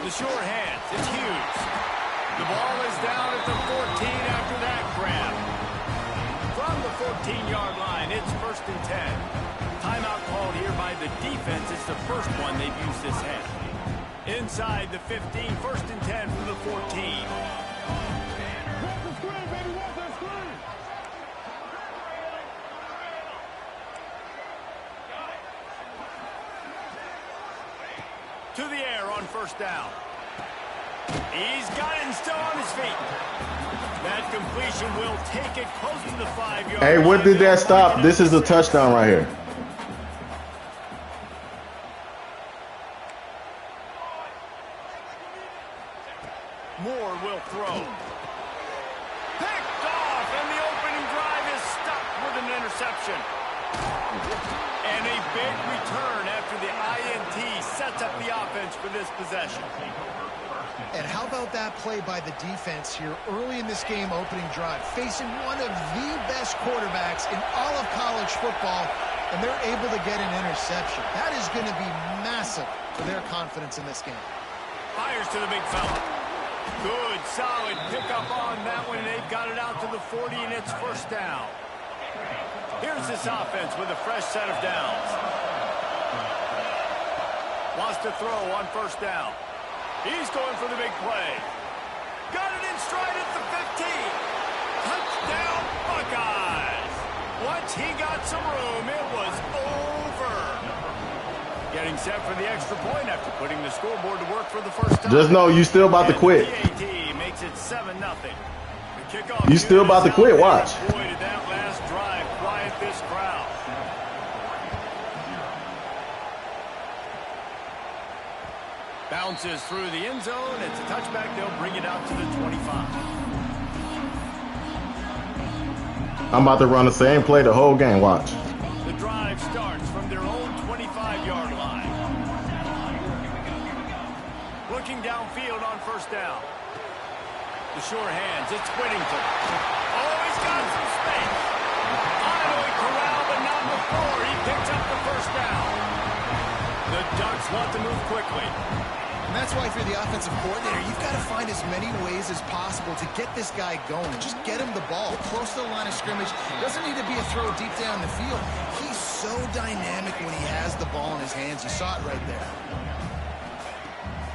The sure hands. It's Hughes. The ball is down at the 14 after that grab. From the 14-yard line, it's 1st and 10. Timeout called here by the defense. It's the first one they've used this half. Inside the 15, 1st and 10 from the 14. To the air on first down. He's got it and still on his feet. That completion will take it close to the 5-yard line. Hey, what did that stop? This is a touchdown right here. Moore will throw. Picked off, and the opening drive is stopped with an interception. And a big return after the INT sets up the offense for this possession. And how about that play by the defense here early in this game opening drive, facing one of the best quarterbacks in all of college football, and they're able to get an interception. That is going to be massive for their confidence in this game. Fires to the big fella. Good, solid pickup on that one, and they've got it out to the 40, and it's first down. Here's this offense with a fresh set of downs. Wants to throw on first down. He's going for the big play. Got it in stride at the 15. Touchdown, Buckeyes. Once he got some room, it was over. Getting set for the extra point after putting the scoreboard to work for the first time. Just know you still about to quit. PAT makes it 7-0. The kickoff. You still about to quit, watch. Boy, did that last drive quiet this crowd. Bounces through the end zone. It's a touchback. They'll bring it out to the 25. I'm about to run the same play the whole game, watch. The drive starts from their own 25-yard line. Looking downfield on first down. The sure hands. It's Whittington. Oh, he's got some space. Finally on the floor. He picks up the first down. The Ducks want to move quickly. And that's why if you're the offensive coordinator, you've got to find as many ways as possible to get this guy going. Just get him the ball close to the line of scrimmage. Doesn't need to be a throw deep down the field. He's so dynamic when he has the ball in his hands. You saw it right there.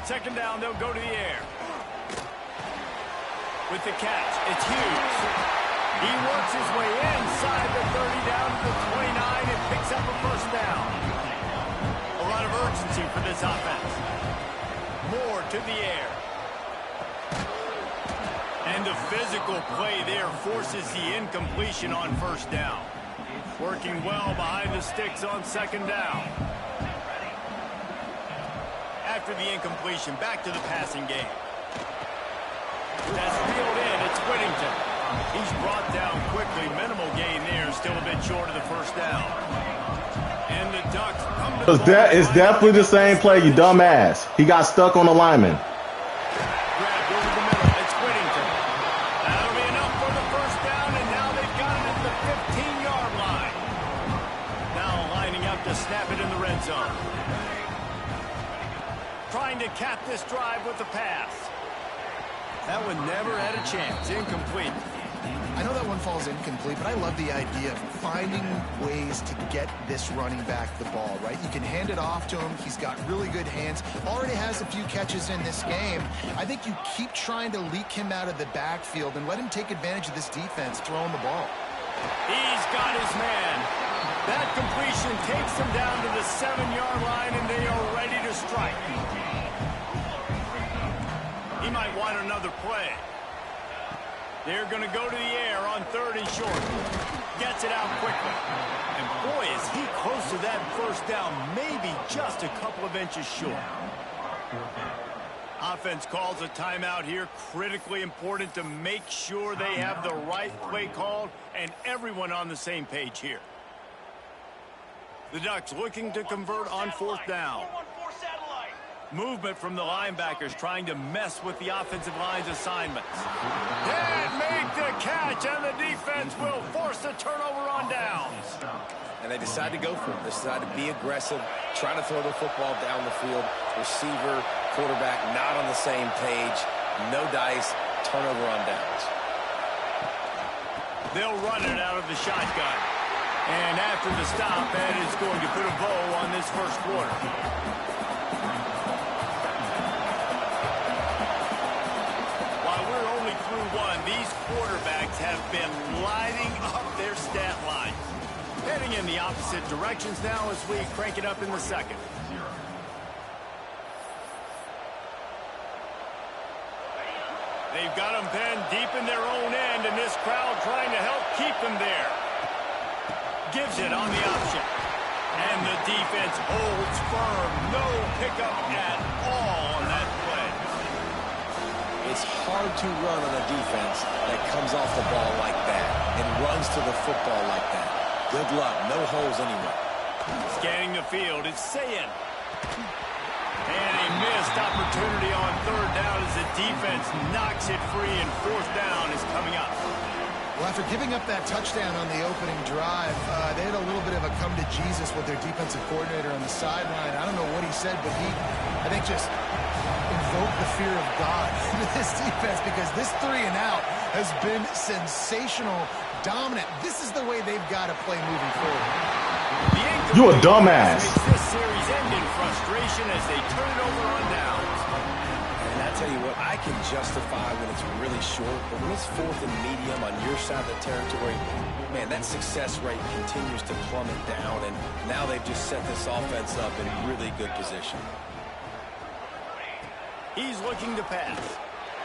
Second down, they'll go to the air. With the catch, it's Hughes. He works his way inside the 30 down to the 29 and picks up a first down. A lot of urgency for this offense. Moore to the air. And the physical play there forces the incompletion on first down. Working well behind the sticks on second down. After the incompletion, back to the passing game. That's reeled in. It's Whittington. He's brought down quickly. Minimal gain there. Still a bit short of the first down. And the Ducks come to it's definitely the same play, you dumbass. He got stuck on the lineman. Grabbed over the middle. It's Whittington. That'll be enough for the first down, and now they've got it at the 15-yard line. Now lining up to snap it in the red zone. Trying to cap this drive with the pass. That one never had a chance. Incomplete. I know that one falls incomplete, but I love the idea of finding ways to get this running back the ball, right? You can hand it off to him. He's got really good hands. Already has a few catches in this game. I think you keep trying to leak him out of the backfield and let him take advantage of this defense throwing the ball. He's got his man. That completion takes him down to the 7-yard line, and they are ready to strike. He might want another play. They're going to go to the air on third and short. Gets it out quickly. And boy, is he close to that first down, maybe just a couple of inches short. Offense calls a timeout here. Critically important to make sure they have the right play called and everyone on the same page here. The Ducks looking to convert on fourth down. Movement from the linebackers trying to mess with the offensive line's assignments. Can't make the catch, and the defense will force the turnover on downs. And they decide to go for it. They decide to be aggressive, try to throw the football down the field. Receiver, quarterback not on the same page. No dice, turnover on downs. They'll run it out of the shotgun. And after the stop, that is going to put a bow on this first quarter. These quarterbacks have been lighting up their stat line. Heading in the opposite directions now as we crank it up in the second. They've got them pinned deep in their own end, and this crowd trying to help keep them there. Gives it on the option. And the defense holds firm. No pickup at all on that play. It's hard to run on a defense that comes off the ball like that and runs to the football like that. Good luck. No holes anywhere. Scanning the field, it's Sayin. And a missed opportunity on third down as the defense knocks it free, and fourth down is coming up. Well, after giving up that touchdown on the opening drive, they had a little bit of a come to Jesus with their defensive coordinator on the sideline. I don't know what he said, but he, I think, just invoke the fear of God into this defense, because this 3 and out has been sensational, dominant. This is the way they've got to play moving forward. You a dumbass. Makes this series end in frustration as they turn it over on downs. And I tell you what, I can justify when it's really short, but when it's fourth and medium on your side of the territory, man, that success rate continues to plummet down, and now they've just set this offense up in really good position. He's looking to pass.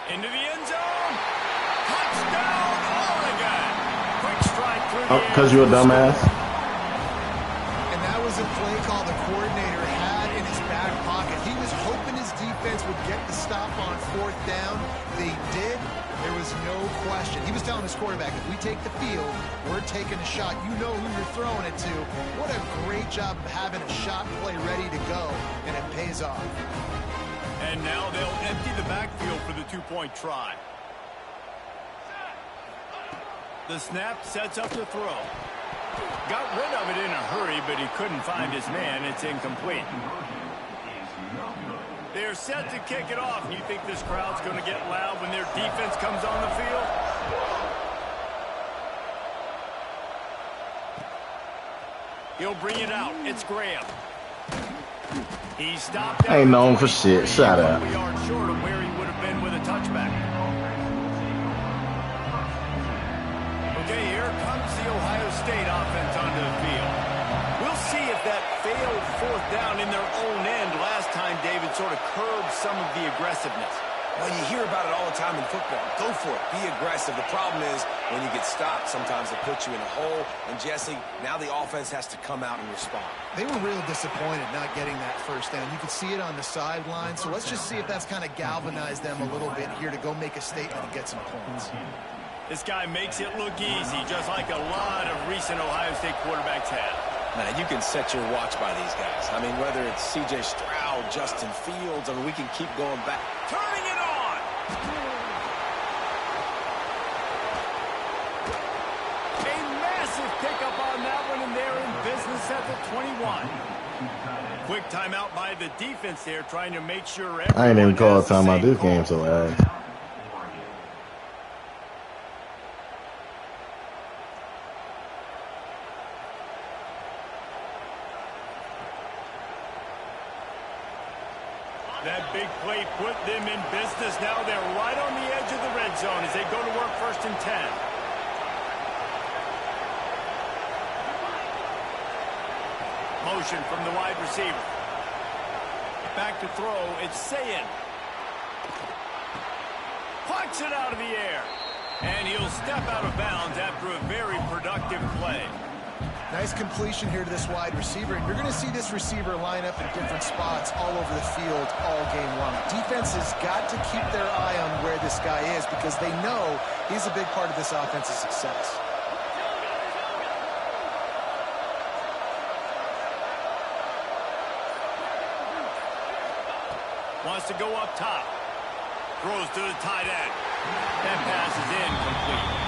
Into the end zone. Touchdown, Oregon. Quick strike through the air. Because you're a dumbass. And that was a play call the coordinator had in his back pocket. He was hoping his defense would get the stop on fourth down. They did. There was no question. He was telling his quarterback, if we take the field, we're taking a shot. You know who you're throwing it to. What a great job of having a shot play ready to go, and it pays off. And now they'll empty the backfield for the two-point try. The snap sets up the throw. Got rid of it in a hurry, but he couldn't find his man. It's incomplete. They're set to kick it off. You think this crowd's going to get loud when their defense comes on the field? He'll bring it out. It's Graham. He stopped. Ain't known for shit. Shut up. We are short of where he would have been with a touchback. Okay, here comes the Ohio State offense onto the field. We'll see if that failed fourth down in their own end last time, David, sort of curbed some of the aggressiveness. Well, you hear about it all the time in football. Go for it. Be aggressive. The problem is when you get stopped, sometimes it puts you in a hole. And, Jesse, now the offense has to come out and respond. They were real disappointed not getting that first down. You could see it on the sideline. So let's just see if that's kind of galvanized them a little bit here to go make a statement and get some points. This guy makes it look easy, just like a lot of recent Ohio State quarterbacks have. Now, you can set your watch by these guys. I mean, whether it's C.J. Stroud, Justin Fields, I mean, we can keep going back. Turning it on! A massive pickup on that one, and they're in business at the 21. Quick timeout by the defense there, trying to make sure everyone I ain't even called has the timeout. same This game call. so ass. That big play put them in business. Now they're right on the edge of the red zone as they go to work 1st and 10. Motion from the wide receiver. Back to throw. It's Sayin. Plucks it out of the air. And he'll step out of bounds after a very productive play. Nice completion here to this wide receiver, and you're going to see this receiver line up in different spots all over the field all game long. Defense has got to keep their eye on where this guy is because they know he's a big part of this offense's success. Wants to go up top. Throws to the tight end. That pass is incomplete.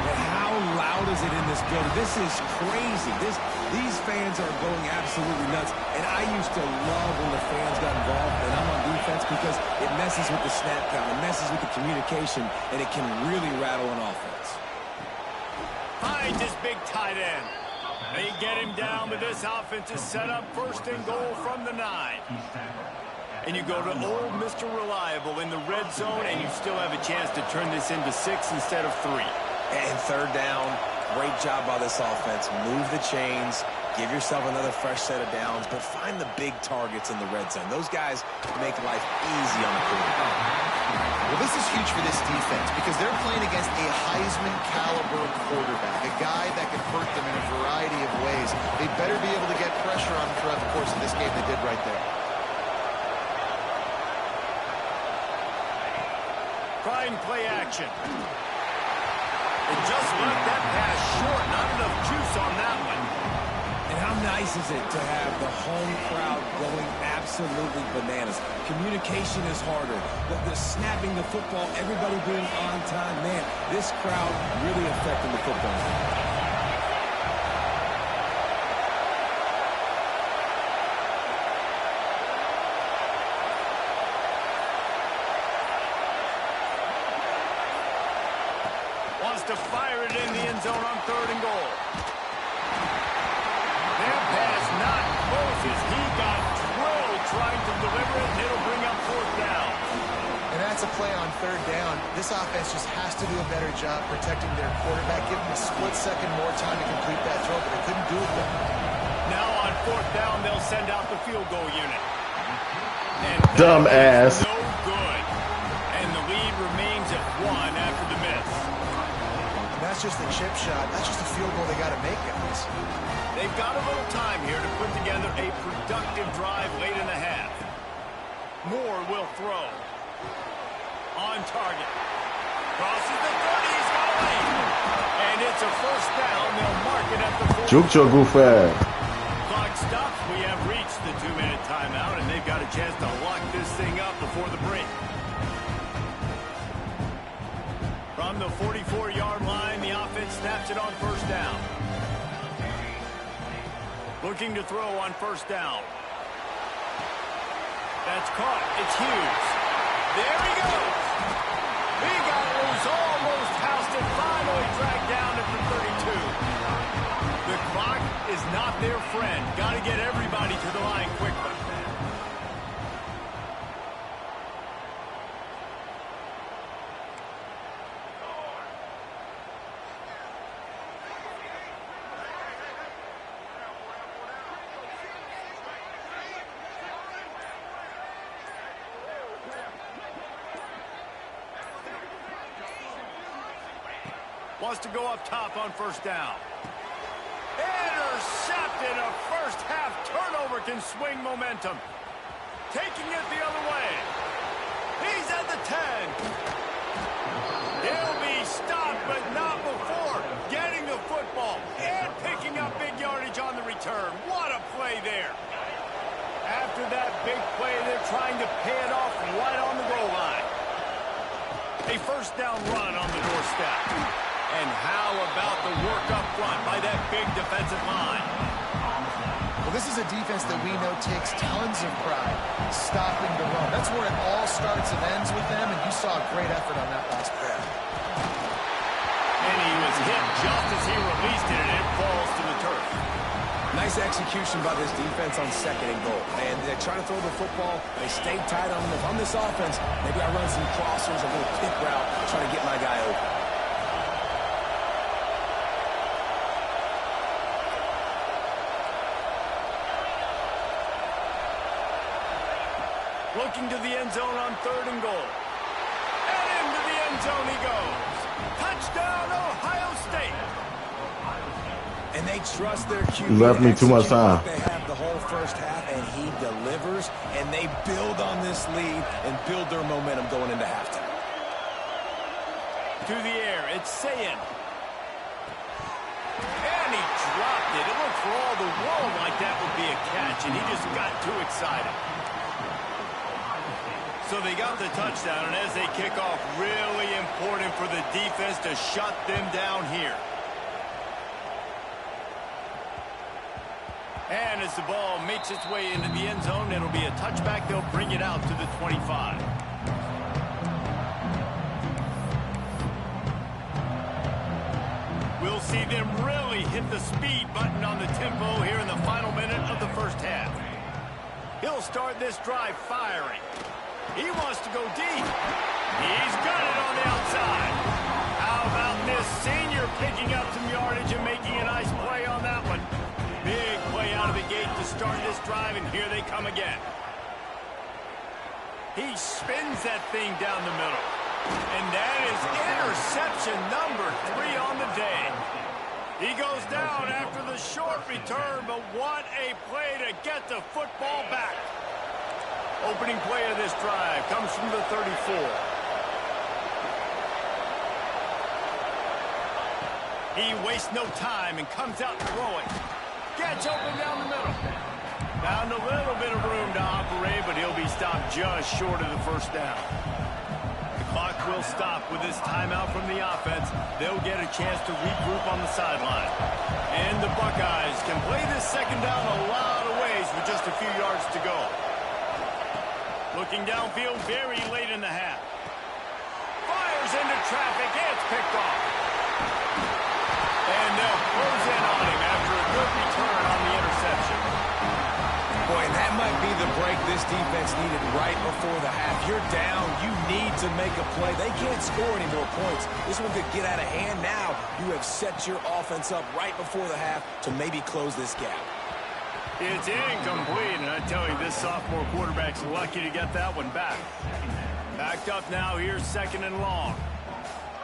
And how loud is it in this building? This is crazy. These fans are going absolutely nuts. And I used to love when the fans got involved and I'm on defense because it messes with the snap count. It messes with the communication, and it can really rattle an offense. Finds his big tight end. They get him down, but this offense is set up 1st and goal from the 9. And you go to old Mr. Reliable in the red zone, and you still have a chance to turn this into 6 instead of 3. And 3rd down, great job by this offense. Move the chains, give yourself another fresh set of downs, but find the big targets in the red zone. Those guys make life easy on the quarterback. Well, this is huge for this defense because they're playing against a Heisman-caliber quarterback, a guy that can hurt them in a variety of ways. They better be able to get pressure on him throughout the course of this game. They did right there. Trying play action. It just left that pass short. Not enough juice on that one. And how nice is it to have the home crowd going absolutely bananas? Communication is harder. The snapping the football, everybody being on time. Man, this crowd really affecting the football game. To fire it in the end zone on 3rd and goal. That pass not close as he got drilled trying to deliver it, and it'll bring up 4th down. And that's a play on 3rd down. This offense just has to do a better job protecting their quarterback, give him a split second more time to complete that throw, but they couldn't do it then. Now on 4th down, they'll send out the field goal unit. And Dumb ass. No good. And the lead remains at 1 after the miss. That's just a chip shot. That's just a field goal they got to make, guys. They've got a little time here to put together a productive drive late in the half. Moore will throw. On target. Crosses the 30. He's got a lane. And it's a 1st down. They'll mark it at the 40. Juke your goof ass. Clock stops. We have reached the 2-minute timeout, and they've got a chance to lock this thing up before the break. From the 44-yard line, the offense snaps it on 1st down. Looking to throw on first down. That's caught. It's Hughes. There he goes. He got loose, almost housed it, finally dragged down at the 32. The clock is not their friend. Got to get everybody to the line quickly. Wants to go up top on first down. Intercepted. A first half turnover can swing momentum. Taking it the other way. He's at the 10. He'll be stopped, but not before getting the football and picking up big yardage on the return. What a play there. After that big play, they're trying to pay it off right on the goal line. A first down run on the doorstep. And how about the work up front by that big defensive line? Well, this is a defense that we know takes tons of pride stopping the run. That's where it all starts and ends with them, and you saw a great effort on that last play. And he was hit just as he released it, and it falls to the turf. Nice execution by this defense on second and goal. And they're trying to throw the football. They stay tight on them. If I'm this offense, maybe I run some crossers, a little pick route, trying to get my guy open. Looking to the end zone on third and goal. And into the end zone he goes. Touchdown, Ohio State. And they trust their QB. You left me too much time. They have the whole first half, and he delivers. And they build on this lead and build their momentum going into halftime. To the air, it's Sayin. And he dropped it. It looked for all the world like that would be a catch, and he just got too excited. So they got the touchdown, and as they kick off, really important for the defense to shut them down here. And as the ball makes its way into the end zone, it'll be a touchback. They'll bring it out to the 25. We'll see them really hit the speed button on the tempo here in the final minute of the first half. He'll start this drive firing. He wants to go deep. He's got it on the outside. How about this senior picking up some yardage and making a nice play on that one? Big play out of the gate to start this drive, and here they come again. He spins that thing down the middle. And that is interception number 3 on the day. He goes down after the short return, but what a play to get the football back. Opening play of this drive comes from the 34. He wastes no time and comes out throwing. Gets open down the middle. Found a little bit of room to operate, but he'll be stopped just short of the first down. The clock will stop with this timeout from the offense. They'll get a chance to regroup on the sideline. And the Buckeyes can play this second down a lot of ways with just a few yards to go. Looking downfield very late in the half. Fires into traffic. It's picked off. And they'll close in on him after a good return on the interception. Boy, and that might be the break this defense needed right before the half. You're down. You need to make a play. They can't score any more points. This one could get out of hand now. You have set your offense up right before the half to maybe close this gap. It's incomplete, and I tell you, this sophomore quarterback's lucky to get that one back. Backed up now, here's second and long.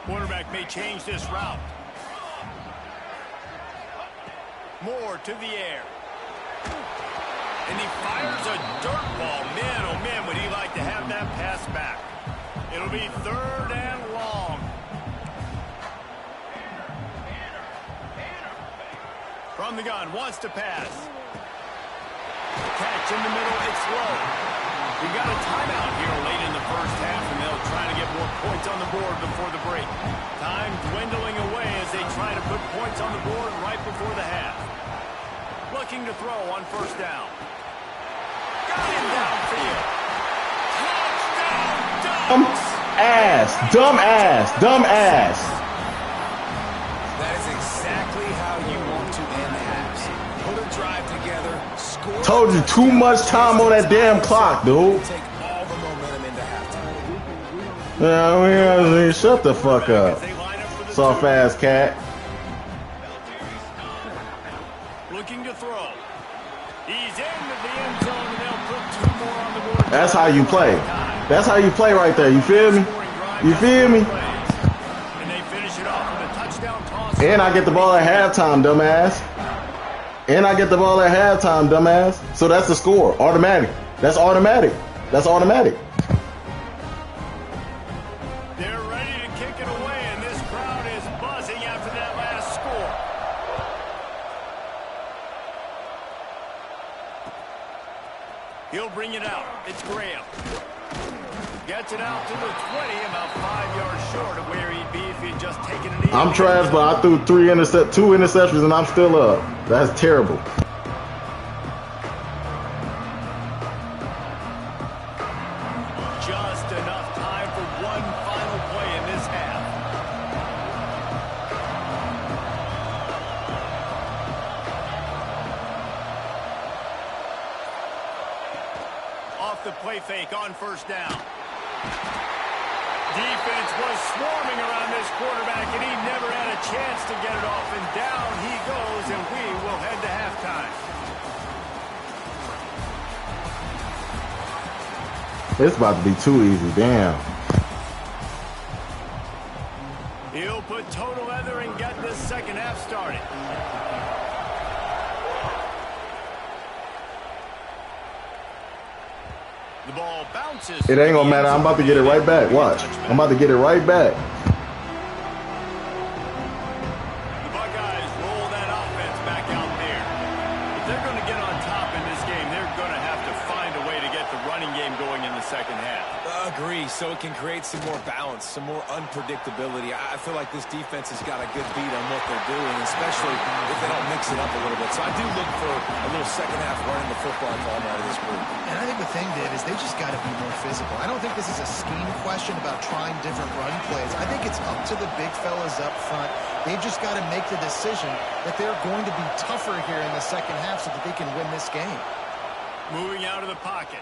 Quarterback may change this route. Moore to the air. And he fires a dirt ball. Man, oh man, would he like to have that pass back. It'll be third and long. From the gun, wants to pass. Catch in the middle, it's low. We got a timeout here late in the first half, and they'll try to get more points on the board before the break. Time dwindling away as they try to put points on the board right before the half. Look looking to throw on first down. Got him downfield. Touchdown, Dumb ass. That is exactly how you want to end halves. Put a drive together, score. Told you too much time on that damn clock, dude. Take all the momentum into halftime. Yeah, shut the fuck up. Soft ass cat. looking to throw. He's into the end zone, and they'll put 2 more on the board. That's how you play. That's how you play right there. You feel me? You feel me? And they finish it off with a touchdown toss. And I get the ball at halftime, dumbass. And I get the ball at halftime, dumbass. So that's the score. Automatic. That's automatic. That's automatic. They're ready to kick it away, and this crowd is buzzing after that last score. He'll bring it out. It's Graham. Gets it out to the 20, about 5 yards short of where he'd be if he'd just taken it easy. I'm trash, but I threw 2 interceptions, and I'm still up. That's terrible. Just enough time for one final play in this half. Off the play fake on first down. Defense was swarming around this quarterback, and he never had a chance to get it off. And down he goes, and we will head to halftime. It's about to be too easy. Damn. He'll put total leather and get this second half started. The ball bounces. It ain't gonna matter. I'm about to get it right back. Watch. I'm about to get it right back. The Buckeyes roll that offense back out there. If they're going to get on top in this game, they're going to have to find a way to get the running game going in the second half. Agree, so it can create some more balance, some more unpredictability. I feel like this defense has got a good beat on what they're doing, especially if they don't mix it up a little bit. So I do look for a little second half running the football involvement out of this group. And I think the thing, Dave, is they just got to be more physical. I don't think this is a scheme question about trying different run plays. I think it's up to the big fellas up front. They've just got to make the decision that they're going to be tougher here in the second half so that they can win this game. Moving out of the pocket.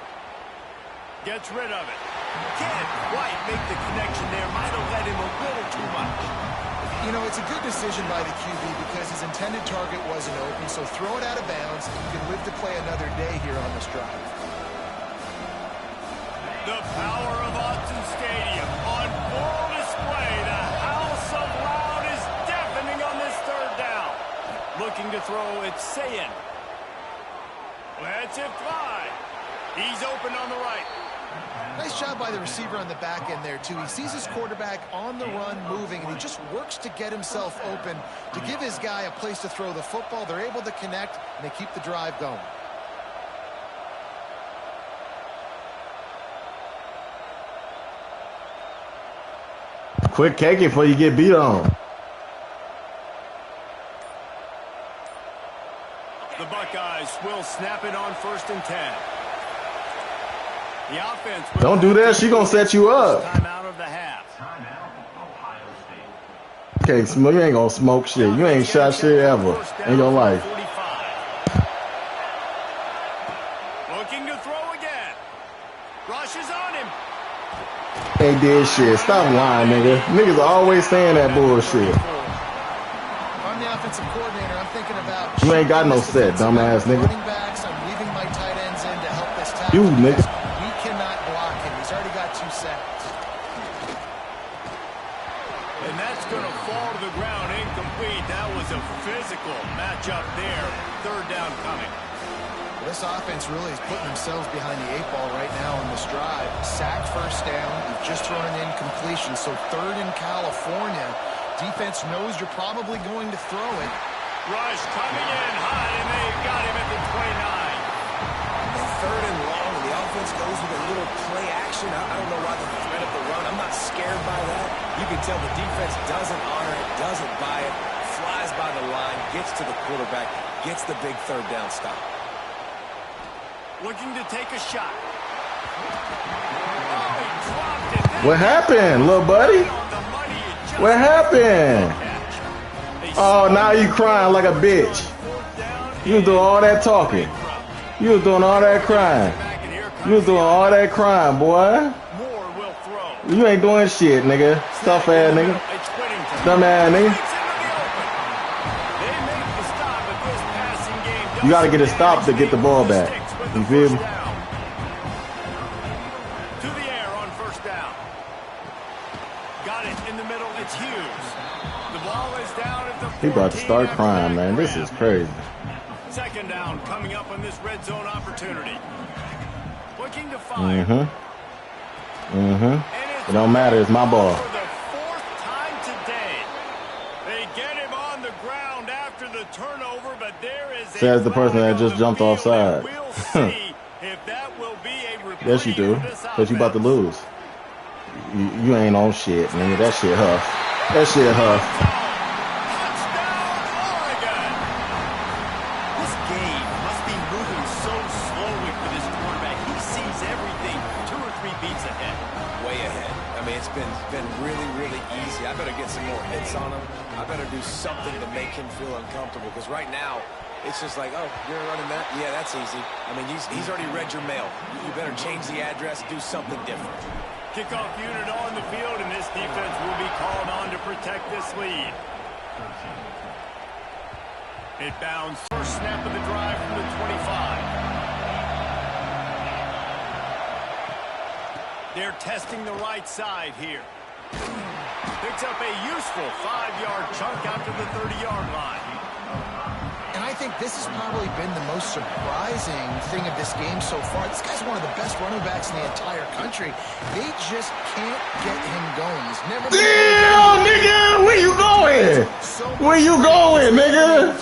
Gets rid of it. Can't quite make the connection there. Might have led him a little too much. You know, it's a good decision by the QB because his intended target wasn't open, so throw it out of bounds. You can live to play another day here on this drive. The power of Autzen Stadium on full display. The house of loud is deafening on this third down. Looking to throw, it's Sayin. Lets it fly. He's open on the right. Nice job by the receiver on the back end there, too. He sees his quarterback on the run moving, and he just works to get himself open to give his guy a place to throw the football. They're able to connect, and they keep the drive going. Quick cake it before you get beat on. The Buckeyes will snap it on 1st and 10. The offense. Don't do that. She gonna set you up. Time out of the half. Okay, you ain't gonna smoke shit. You ain't shot shit ever in your life. Looking to throw again. Rushes on him. Ain't did shit. Stop lying, nigga. Niggas always saying that bullshit. I'm the offensive coordinator. I'm thinking about You ain't got no set, dumbass nigga. running backs. I'm leaving my tight ends in to help this tackle. You, nigga. We cannot block him. He's already got 2 sacks. And that's going to fall to the ground incomplete. That was a physical matchup there. 3rd down coming. This offense really is putting themselves behind the 8 ball right now on this drive. Sack, 1st down. You've just thrown an incompletion. So 3rd in California. Defense knows you're probably going to throw it. Rush coming in high, and they've got him at the 29. And 3rd and long, and the offense goes with a little play action. I don't know why the threat of the run. I'm not scared by that. You can tell the defense doesn't honor it, doesn't buy it, flies by the line, gets to the quarterback. gets the big third down stop. Looking to take a shot. Oh, he dropped it. What happened, little buddy? What happened? Oh, now you crying like a bitch. You was doing all that talking. You was doing all that crying. You was doing all that crying, boy. You ain't doing shit, nigga. Stuff ass nigga. Dumb ass nigga. You gotta get a stop to get the ball back. You feel me? To the air on first down. Got it in the middle. It's Hughes. The ball is down at the 14. He about to start crying, man. This is crazy. Second down coming up on this red zone opportunity. Looking to fire. It don't matter. It's my ball. For the fourth time today, they get him on the ground after the turnover, but there is Says the person that just jumped offside. We'll see if that will be a reprieve. Yes, you do. Because you about to lose. You ain't on shit, nigga. That shit huff. That shit huff. Touchdown, Oregon. This game must be moving so slowly for this quarterback. He sees everything 2 or 3 beats ahead. Way ahead. I mean, it's been really, really easy. I better get some more hits on him. I better do something to make him feel uncomfortable. Because right now, it's just like, oh, you're running that? Yeah, that's easy. I mean, he's already read your mail. You better change the address, do something different. Kickoff unit on the field, and this defense will be called on to protect this lead. It bounds. First snap of the drive from the 25. They're testing the right side here. Picks up a useful 5-yard chunk out to the 30-yard line. And I think this has probably been the most surprising thing of this game so far. This guy's one of the best running backs in the entire country. They just can't get him going. He's never been Damn, nigga! Where you going? Where you going, nigga?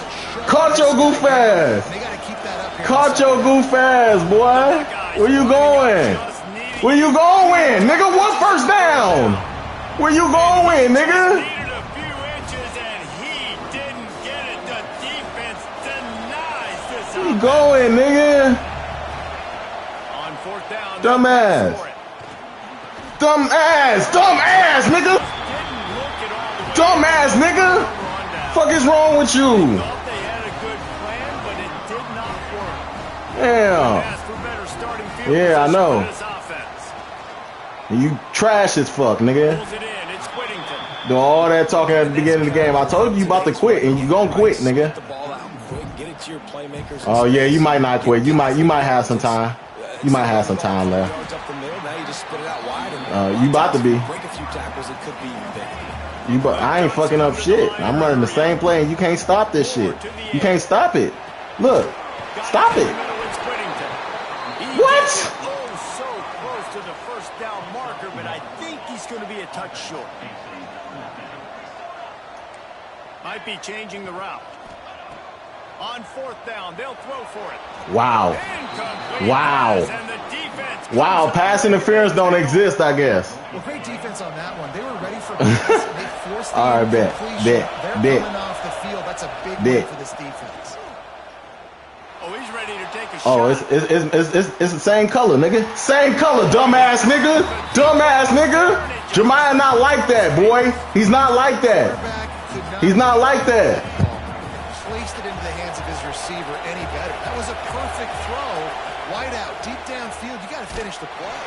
Caught your goof ass. They got to keep that up here. Caught your goof ass, boy. Where you going? Where you going? Nigga, what first down? Where you going, nigga? Needed a few inches, and he didn't get it. The defense denies this. Where you going, nigga? On fourth down. Dumbass. Dumbass. Dumbass, nigga. Dumbass, nigga. Fuck is wrong with you? Thought they had a good plan, but it did not work. Damn. Asked for better starting field Yeah, I position know. for this offense. You trash as fuck, nigga. Pulls it in. It's Whittington. Doing all that talking at the beginning of the game. I told you about to quit, and you gonna quit, nigga. Get the ball out quick, get it to your playmakers. Oh yeah, you might not quit. You might have some time. You might have some time left. Yards up the middle, now you just spit it out wide and You about to be. break a few tackles, it could be even bigger. I ain't fucking up shit. I'm running the same play, and you can't stop this shit. You can't stop it. Look, stop it. It's Whittington. He What? gets it, oh, so close to the first down marker, but I think he's going to be a touch short. Might be changing the route. On fourth down, they'll throw for it. Wow. Incomplete Wow. pass, and the defense Wow. comes Pass up. interference don't exist, I guess. Well, great defense on that one. They were ready for pass. They forced the All right, bet. incompletion. Bet. They're Bet. coming off the field. That's a big Bet. win for this defense. Oh, he's ready to take a Oh, shot. it's the same color, nigga. Same color, dumbass nigga. Dumbass nigga. Jeremiah not like that, boy. He's not like that. Quarterback could not He's not like that. placed it into the hands of his receiver any better. That was a perfect throw. Wide out, deep downfield. You got to finish the play.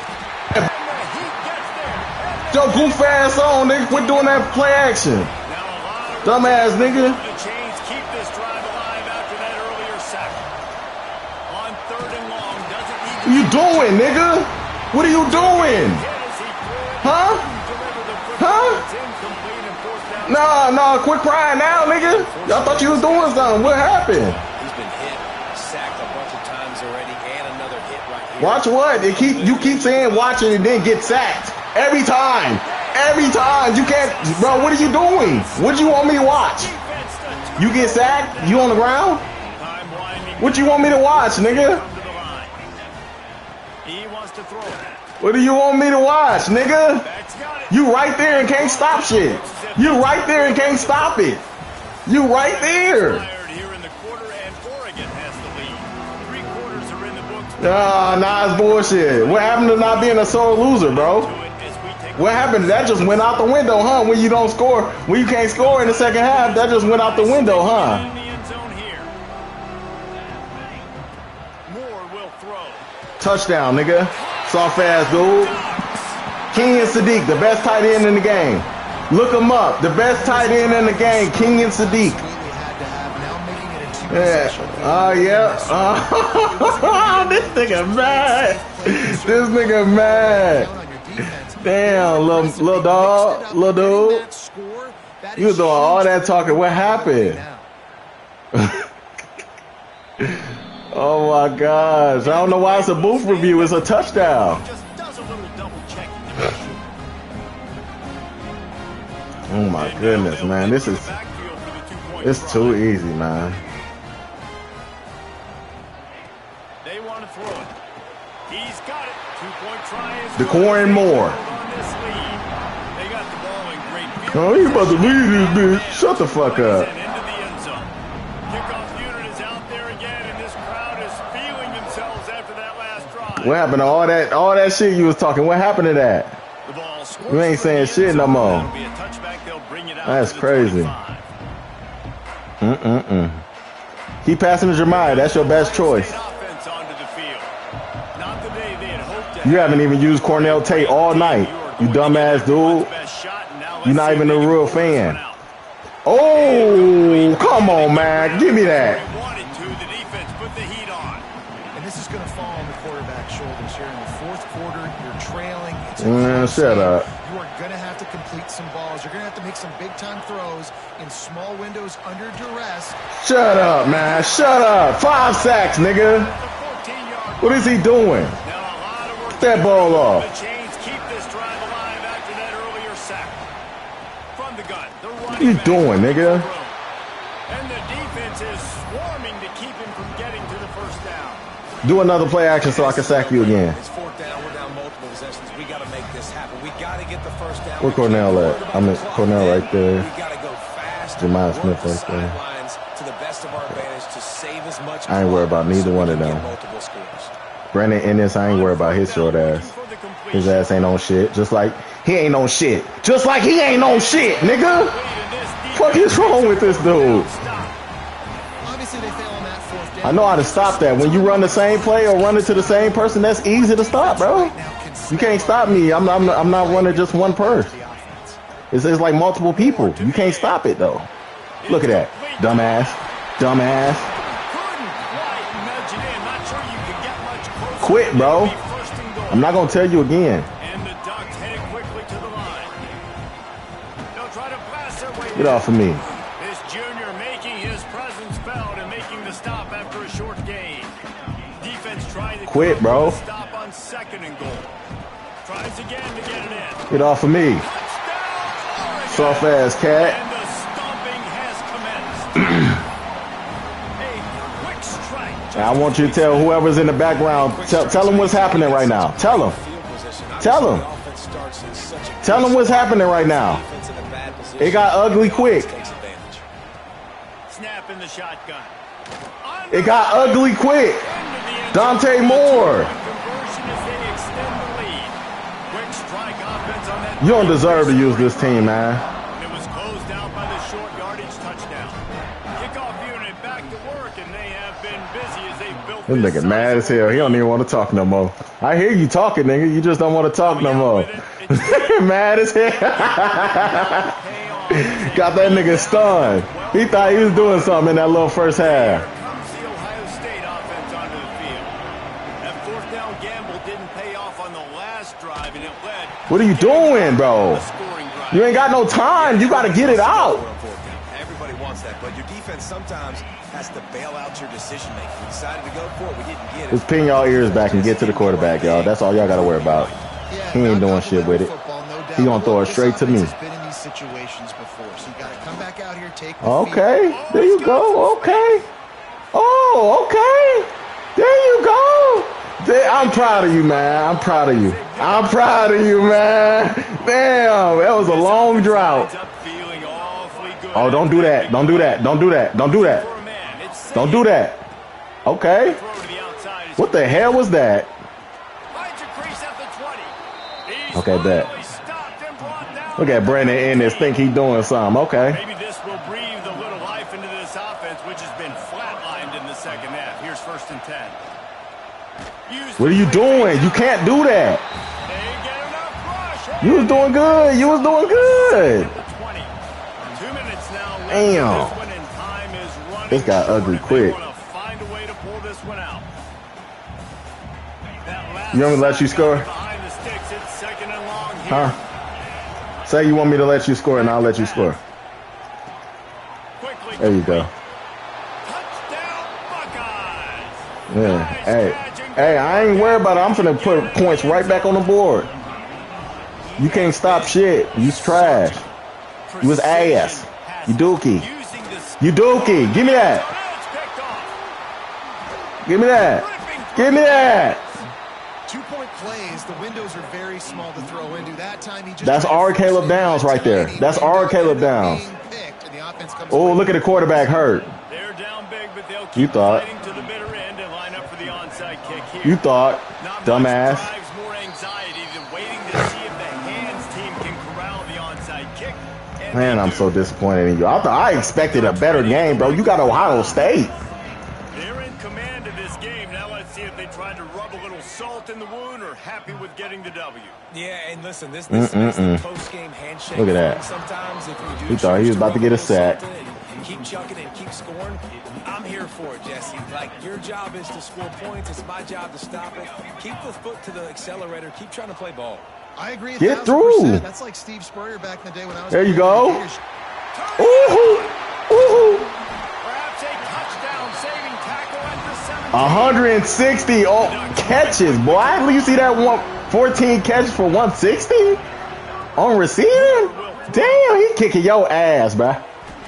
And the Heat gets there. Yo, goof ass on, nigga. Quit doing that play action. Now a lot of Dumbass nigga. the chains keep this drive alive after that earlier sack. On third and long, doesn't need What you doing, nigga? What are you doing? hit as he could. Huh? Deliver the football. Huh? It's incomplete and fourth down. Nah, quit crying now, nigga. I thought you was doing something. What happened? He's been hit, sacked a bunch of times already, and another hit right here. Watch what? You keep saying watch it and then get sacked. Every time. Every time. You can't, bro, what are you doing? What do you want me to watch? Defense to You get sacked? You on the ground? time winding What you want me to watch, nigga? down to the line. He wants to throw it. What do you want me to watch, nigga? Back's got it. You right there and can't stop shit. You right there and can't stop it. You right there. Fired here in the quarter, and Nah, it's bullshit. What happened to not being a sore loser, bro? What happened? That just went out the window, huh? When you don't score, when you can't score in the second half, that just went out the window, huh? Touchdown, nigga. Soft ass dude. King and Sadiq, the best tight end in the game. Look him up. The best tight end in the game, King and Sadiq. Yeah. Yeah. This nigga mad. This nigga mad. Damn, little dog, little dude. You was doing all that talking. What happened? Oh my gosh. I don't know why it's a booth review. It's a touchdown. Oh my goodness, man. It's too easy, man. They want to throw it. He's got it. 2-point try is DeCorin Moore. They got the ball in great field. Oh, you about to lead this bitch. Shut the fuck up. Into the end zone. Kickoff unit is out there again, and this crowd is feeling themselves after that last drive. What happened to all that shit you was talking? What happened to that? The ball You ain't saying shit no more. That'll be a touchback. They'll bring it out That's to the crazy. 25. Keep passing to Jeremiah. That's your best choice. Offense onto the field. Not the day they had hoped to You have. haven't even used Cornell Tate all night. You dumbass dude. You're not even a real fan. Oh, come on, man. Give me that. Wanted to. The defense put the heat on. And this is going to fall on the quarterback's shoulders here in the fourth quarter. You're trailing. It's Shut up. You are going to have to complete some balls. You're going to have to make some big-time throws in small windows under duress. Shut up, man. Shut up. 5 sacks, nigga. What is he doing? Get that ball off. The Chains keep this drive alive after that earlier sack. From the gun, the running What you back doing, nigga? And the defense is swarming to keep him from getting to the first down. Do another play action so I can sack you again. It's fourth down. We're down multiple possessions. We got to make this happen. We got to get the first down. Where Cornell at? I'm at Cornell right there. We got to go fast. Jemiah Smith right there. To the best of our advantage to save as much. I ain't worried about neither one of them. Multiple scores. Brandon Ennis, I ain't worried about his short ass. His ass ain't on shit. Just like he ain't on shit. Just like he ain't on shit, nigga. What is wrong with this dude? Obviously, they fail on that fourth down. I know how to stop that. When you run the same play or run it to the same person, that's easy to stop, bro. You can't stop me. I'm not running just one person. It's like multiple people. You can't stop it though. Look at that, dumbass. Quit, bro. I'm not gonna tell you again. And the Ducks headed quickly to the line. They'll try to blast their way. Get off of me. This junior making his presence felt and making the stop after a short gain. Defense trying to Quit, bro. Stop on 2nd and goal. Tries again to get it in. Get off of me. Touchdown! Soft ass cat. And the stomping has commenced. A quick strike. I want you to tell whoever's in the background, tell them what's happening right now. Tell them. Tell them. Tell them what's happening right now. It got ugly quick. Snap in the shotgun. It got ugly quick. Dante Moore. Conversion as they extend the lead. Quick strike offense on that. You don't deserve to use this team, man. It was closed out by the short yardage touchdown. Kickoff unit back to work, and they have been busy as they built This nigga mad as hell. He don't even want to talk no more. I hear you talking, nigga. You just don't want to talk no more. Mad as hell. Got that nigga stunned. He thought he was doing something in that little first half. Comes the Ohio State offense onto the field. That fourth down gamble didn't pay off on the last drive, and it led. What are you doing, bro? A scoring drive. You ain't got no time. You got to get it out. Everybody wants that, but your defense sometimes has to bail out your decision making. We decided to go for it. We didn't get it. Just pin y'all ears back and get to the quarterback, y'all. That's all y'all got to worry about. He ain't doing shit with it. He gonna throw it straight to me. Okay, there you go. Okay. Oh, okay. There you go. I'm proud of you, man. I'm proud of you. I'm proud of you, man. Damn, that was a long drought. Oh, don't do that. Don't do that. Don't do that. Don't do that. Don't do that. Okay. What the hell was that? Finds a crease at the 20. He's Okay, bet. finally stopped and brought down. Look at Brandon Ennis think he doing something. Okay. Maybe this will breathe a little life into this offense, which has been flatlined in the second half. Here's 1st and 10. What are you doing? You can't do that. They get enough rush. You was doing good. You was doing good. 20. 2 minutes now left. Damn. This one, and time is running This got short ugly if they quick. wanna find a way to pull this one out. That last You want me to let you sack score? behind the sticks. It's 2nd and long here. Huh? Say you want me to let you score, and I'll let you score. Quickly There you go. Touchdown, Buckeyes. Yeah. Nice Hey. catch and Hey, I ain't worried about it. I'm finna put points right back on the board. You can't stop shit. You's trash. You was ass. You dookie. using this You dookie. Give me that. it's picked off. Give me that. Give me that. 2-point plays, the windows are very small to throw into. That time he just That's tried to our force Caleb it Downs right there. tiny That's window our Caleb ended up Downs. being picked, and the offense comes Oh, away look at the quarterback hurt. They're down big, but they'll You keep thought. fighting to the bitter end and line up for the onside kick here. You thought. Not Dumbass. much drives more anxiety than waiting to see if the hands team can corral the onside kick. And Man, they I'm do. so disappointed in you. I expected a better game, bro. You got Ohio State. They're in command of this game. Now let's see if they tried to rub a little salt in the wound or happy with getting the W. Yeah, and listen, this is the post-game handshake. Look at that. Sometimes if you do He thought he was choose to about to get a rub little sack. salt in and keep chucking and keep scoring. I'm here for it, Jesse. Like, your job is to score points. It's my job to stop it. Keep the foot to the accelerator. Keep trying to play ball. I agree. Get 1000%. through. That's like Steve Spurrier back in the day when I was. There you playing go. for the Gators. Ooh, ooh. Perhaps a touchdown-saving tackle at the 17. 160 catches, boy. You see that 14 catches for 160 on receiving? Damn, he kicking your ass, bruh.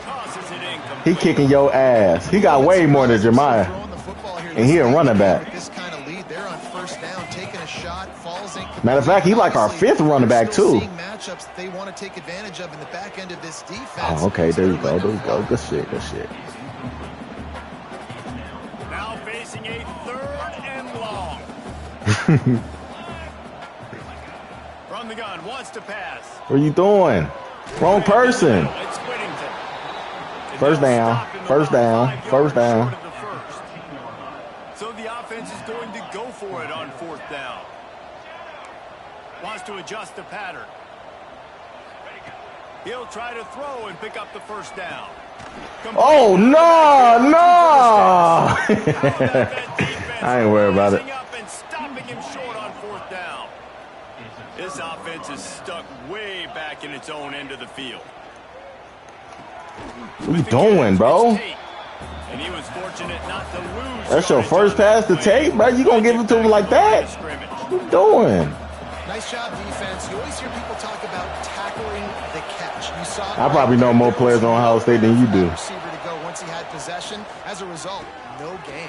Tosses it incomplete. He kicking your ass. He got way more than Jeremiah. Throwing the football here And he a this running back. With this kind of lead, they're on 1st down, taking a shot, falls incomplete. Matter of fact, he like our Obviously, 5th running they're back, still too. seeing matchups that they want to take advantage of in the back end of this defense. Oh, okay, there you So go. they're There you letting go. them Good shit. Good shit. Now facing a 3rd and long. From the gun, wants to pass. What are you doing? Wrong person. It's Whittington. First down. First down. First down. Short of the first. So the offense is going to go for it on 4th down. Wants to adjust the pattern. He'll try to throw and pick up the 1st down. Oh, no, no. I ain't worried about it. Up and stopping him short on 4th down. This offense is stuck way back in its own end of the field. What you doing, bro? And he was fortunate not to lose. That's your first pass to Tate, bro? You gonna give it to him like that? What you doing? Nice job, defense. You always hear people talk about tackling the catch. You saw. I probably know more players on Ohio State than you do. Receiver to go once he had possession. As a result, no gain.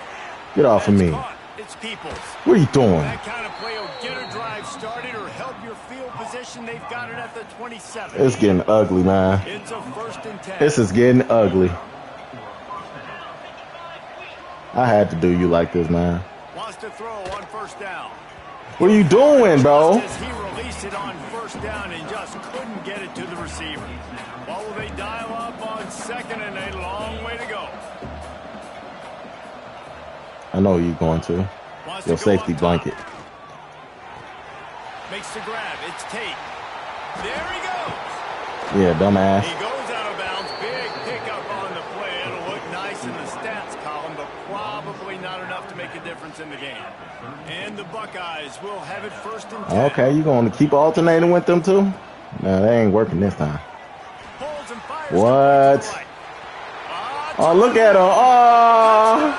Get off of me. It's Peoples. What are you doing? That kind of play will get a drive started or help your field position. They've got it at the 27. It's getting ugly, man. It's a 1st and 10. This is getting ugly. I had to do you like this, man. Wants to throw on 1st down. What are you doing, bro? Just as he released it on 1st down and just couldn't get it to the receiver. What will they dial up on 2nd and a long way to go? I know you're going to. Wants Your to go safety up top. blanket. Makes the grab. It's Tate. There he goes. Yeah, dumbass. He goes out of bounds. Big pickup on the play. It'll look nice in the stats column, but probably not enough to make a difference in the game. And the Buckeyes will have it 1st and 10. Okay, you going to keep alternating with them too? No, they ain't working this time. Holds and fires What? to the right. Oh, look at him. Oh,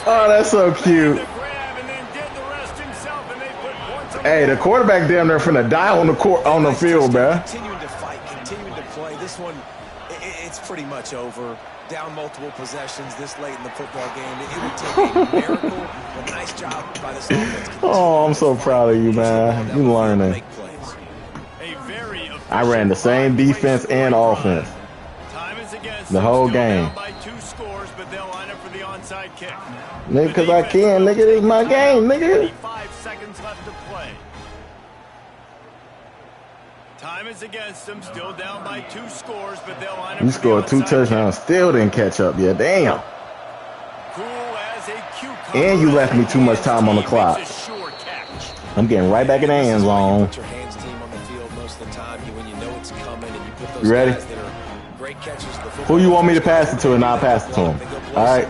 oh, that's so cute. The grab and then did the rest himself, and they put points on Hey, the quarterback damn near finna die on the court on the field, man. Continuing to fight, continuing to play. This one, it's pretty much over. Down multiple possessions this late in the football game. It would take a miracle. A nice job by this offense. Oh, I'm so proud of you, man. You learning. Make plays. A very I ran the same defense and offense Time is against the whole them, still game. down by 2 scores, but they'll line up for the onside kick. Nigga, because I can. Nigga, this is my game, nigga. 5 seconds left to play. Time is against them. Still down by 2 scores, but they'll line up. You scored 2 touchdowns. Still didn't catch up yet. Damn. Cool as a cucumber. And you left me too much time on the clock. Sure catch. I'm getting right back in the end zone. Put your hands team on the field most of the time when you know it's coming, and you put those You ready? guys that are great catches. The football. Who you want me to pass it to and I'll pass it to him? All right.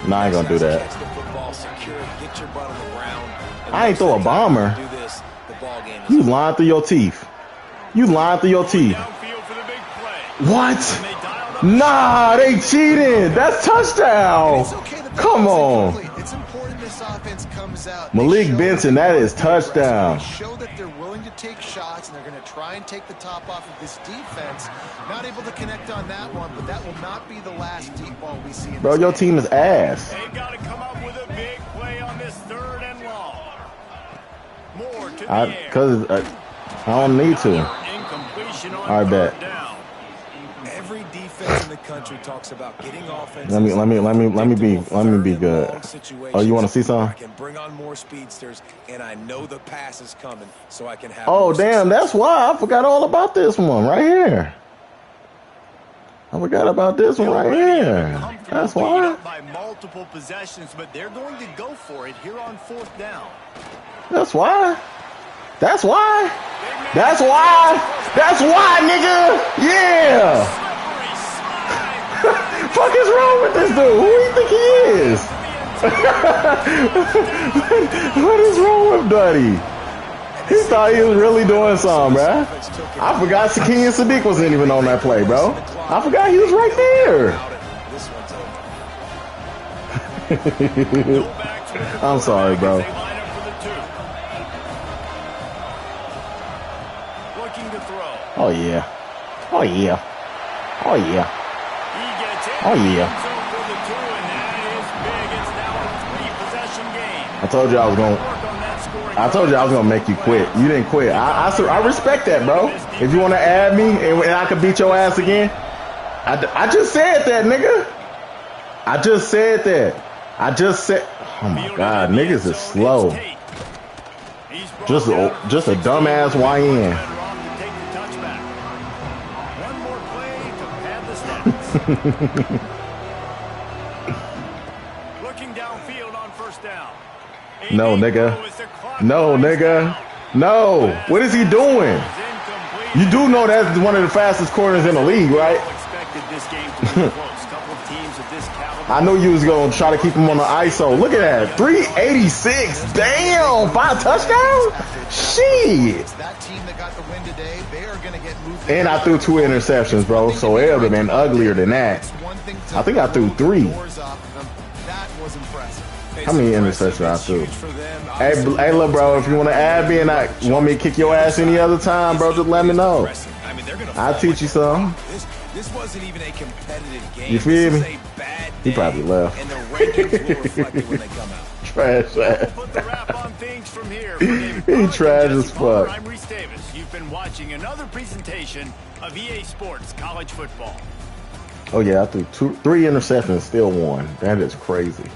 No, I ain't gonna do that. Catch the football, secure it, get your butt on the ground. And I ain't throw a bomber. do this, the ball game is You lying through your teeth. You lying through your teeth. Downfield for the big play. What? And they dialed up. Nah, they cheated. That's touchdown. It's okay that the Come ball's on. incomplete. It's important this offense comes out. Malik They show Benson, that is touchdown. They show that they're willing to take shots, and they're going to try and take the top off of this defense. Not able to connect on that one, but that will not be the last deep ball we see in Bro, this your game. team is ass. They've got to come up with a big play on this 3rd and long. More to the air. Cause I don't need to. Incompletion on I bet. 3rd down. Every defense in the country talks about getting offense. Let me be good. Oh, you want to see I something? can bring on more speedsters, and I know the pass is coming, so I can have. Oh, more damn, success. that's why I forgot all about this one right here. I forgot about this one right here. That's Beat why. up by multiple possessions, but they're going to go for it here on 4th down. That's why. That's why. That's why. That's why, nigga. Yeah. Slippery slide. Fuck is wrong with this dude? Who do you think he is? What is wrong with Duddy? He thought he was really doing something, bruh. I forgot Sakeem Sadiq wasn't even on that play, bro. I forgot he was right there. This one's over. I'm sorry, bro. They line up for the 2. Looking to throw. Oh, yeah. Oh, yeah. Oh, yeah. He gets in. Oh, yeah. End zone for the 2, and that is big. It's now a 3-possession game. I told you I was going to. Work on that scoring. I told you I was gonna make you quit. You didn't quit. I respect that, bro. If you want to add me and I could beat your ass again, I just said that, nigga. I just said that. I just said. Oh my God, niggas is slow. Just a dumbass YN. One more play to pad the stats. Looking downfield on 1st down. No, nigga. No, nigga. No. What is he doing? You do know that's one of the fastest corners in the league, right? Expected this game to be close. Couple of teams of this caliber. I know you was gonna try to keep him on the ISO. Look at that, 386. Damn, 5 touchdowns. Shit. It's that team that got the win today. They are going to get moved. And I threw 2 interceptions, bro. So it would have been uglier than that. I think I threw 3. That was impressive. How many interceptions I threw? Hey, look, bro. If you want to add me and I want me to kick your ass any other time, bro, just let me know. I mean, they're gonna I'll teach you some. This wasn't even a competitive game. You feel This me? is a bad He day, probably left. And the rankings will reflect it when they come out. Trash ass. Put the wrap on things from here. He trash as fuck. I'm Reese Davis. You've been watching another presentation of EA Sports College Football. Oh yeah, I threw 3 interceptions, still won. That is crazy.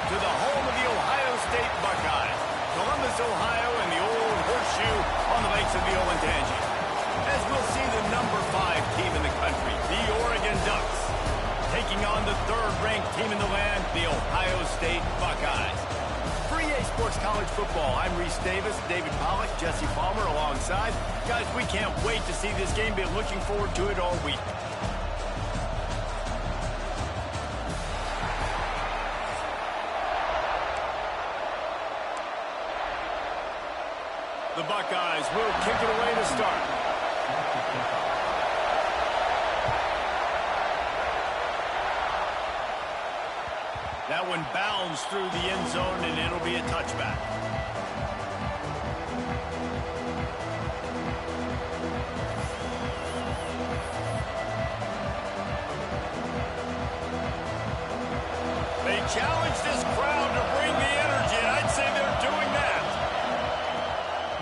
to the home of the Ohio State Buckeyes. Columbus, Ohio, and the old horseshoe on the banks of the Olentangy. As we'll see the number 5 team in the country, the Oregon Ducks, taking on the 3rd-ranked team in the land, the Ohio State Buckeyes. For EA Sports College Football, I'm Reese Davis, David Pollack, Jesse Palmer alongside. Guys, we can't wait to see this game. Been looking forward to it all week. The Buckeyes will kick it away to start. That one bounds through the end zone, and it'll be a touchback. They challenge this crowd to bring the energy, and I'd say they're doing that.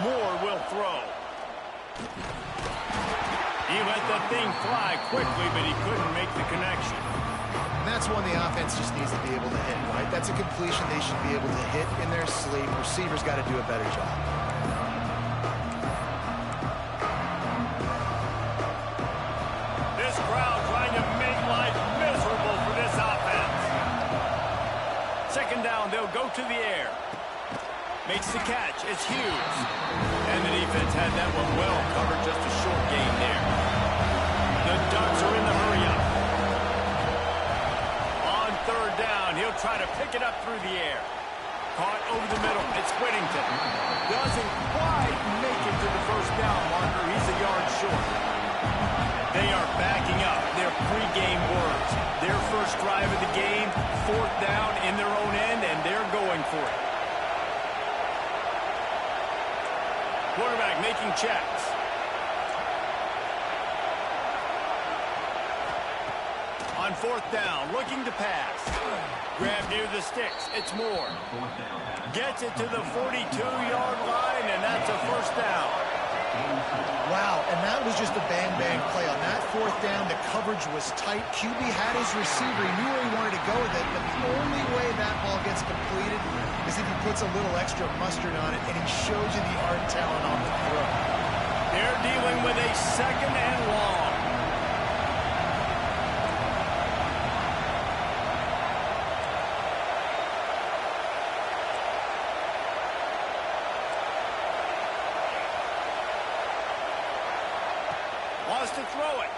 Moore will throw. He let that thing fly quickly, but he couldn't make the connection. And that's one the offense just needs to be able to hit, right? That's a completion they should be able to hit in their sleep. Receivers got to do a better job. This crowd trying to make life miserable for this offense. 2nd down, they'll go to the air. Makes the catch. It's Hughes. And the defense had that one well covered. Just a short gain there. The Ducks are in the hurry-up. On 3rd down, he'll try to pick it up through the air. Caught over the middle. It's Whittington. Doesn't quite make it to the 1st down marker. He's a yard short. They are backing up their pregame words. Their first drive of the game, 4th down in their own end, and they're going for it. Quarterback making checks. On 4th down, looking to pass. Grab near the sticks. It's Moore. Gets it to the 42-yard line, and that's a 1st down. Wow, and that was just a bang-bang play. On that 4th down, the coverage was tight. QB had his receiver. He knew where he wanted to go with it, but the only way that ball gets completed is if he puts a little extra mustard on it, and he shows you the art and talent on the throw. They're dealing with a 2nd and long. Wants to throw it.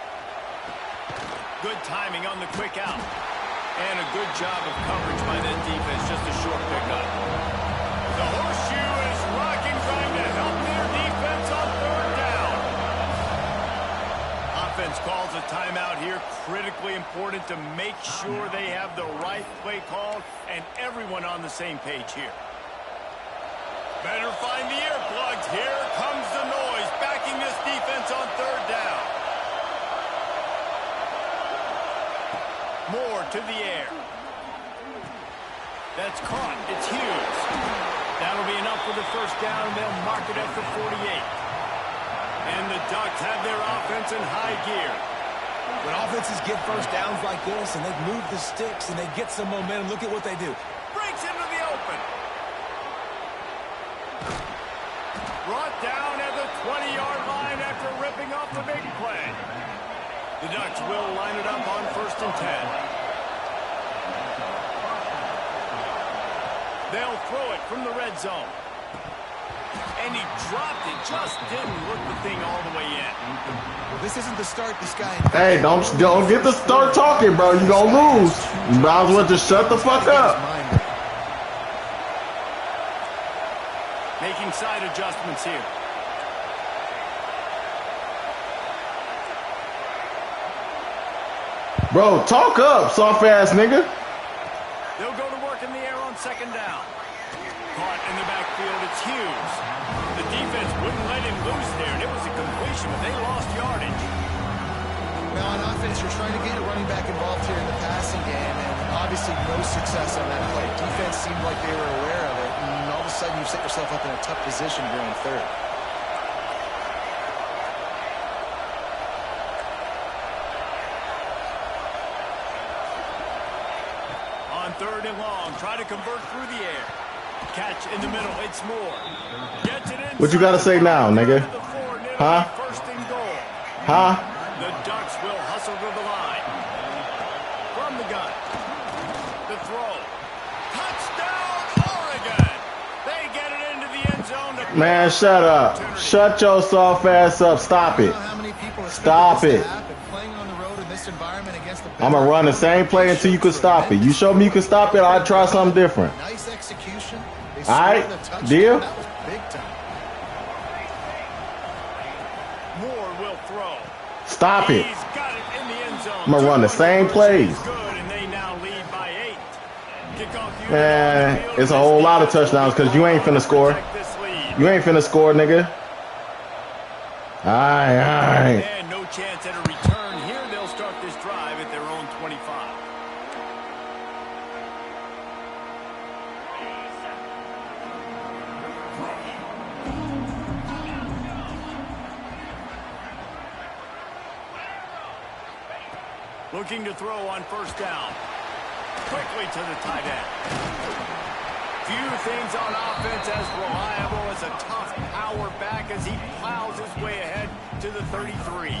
Good timing on the quick out. And a good job of coverage by that defense. Just a short pickup. The horseshoe is rocking, trying to help their defense on 3rd down. Offense calls a timeout here. Critically important to make sure they have the right play called and everyone on the same page here. Better find the earplugs. Here comes the noise, backing this defense on 3rd down. Moore to the air. That's caught. It's Hughes. That'll be enough for the 1st down, and they'll mark it at the 48. And the Ducks have their offense in high gear. When offenses get 1st downs like this, and they move the sticks, and they get some momentum, look at what they do. Breaks into the open. Brought down at the 20-yard line after ripping off the big play. The Ducks will line it up on 1st and 10. They'll throw it from the red zone. And he dropped it. Just didn't look the thing all the way in. Well, this isn't the start this guy... Hey, don't get to start talking, bro. You gonna lose. You might as well just shut the fuck up. Making side adjustments here. Bro, talk up, soft-ass nigga. They'll go to work in the air on 2nd down. Caught in the backfield, it's Hughes. The defense wouldn't let him loose there, and it was a completion, but they lost yardage. Now, on offense, you're trying to get your running back involved here in the passing game, and obviously no success on that play. Defense seemed like they were aware of it, and all of a sudden you've set yourself up in a tough position here on 3rd. 3rd and long. Try to convert through the air. Catch in the middle. It's Moore. Gets it in. What you got to say now, nigga? Huh? 1st and goal. Huh? The Ducks will hustle to the line. From the gun. The throw. Touchdown, Oregon. They get it into the end zone. Man, shut up. Shut your soft ass up. Stop it. Stop it. I'm going to run the same play until you can stop it. You show me you can stop it, I'll try something different. Nice execution. All right, deal? That was big time. Moore will throw. Stop it. He's got it in the end zone. I'm going to run the same plays. Good, and they now lead by 8. Kickoff unit Man, on the field it's a whole lot of touchdowns because you ain't finna score. You ain't finna score, nigga. All right. And no chance at a return here. They'll start this drive at their own 25. Looking to throw on 1st down. Quickly to the tight end. Few things on offense as reliable as a tough power back as he plows his way ahead to the 33.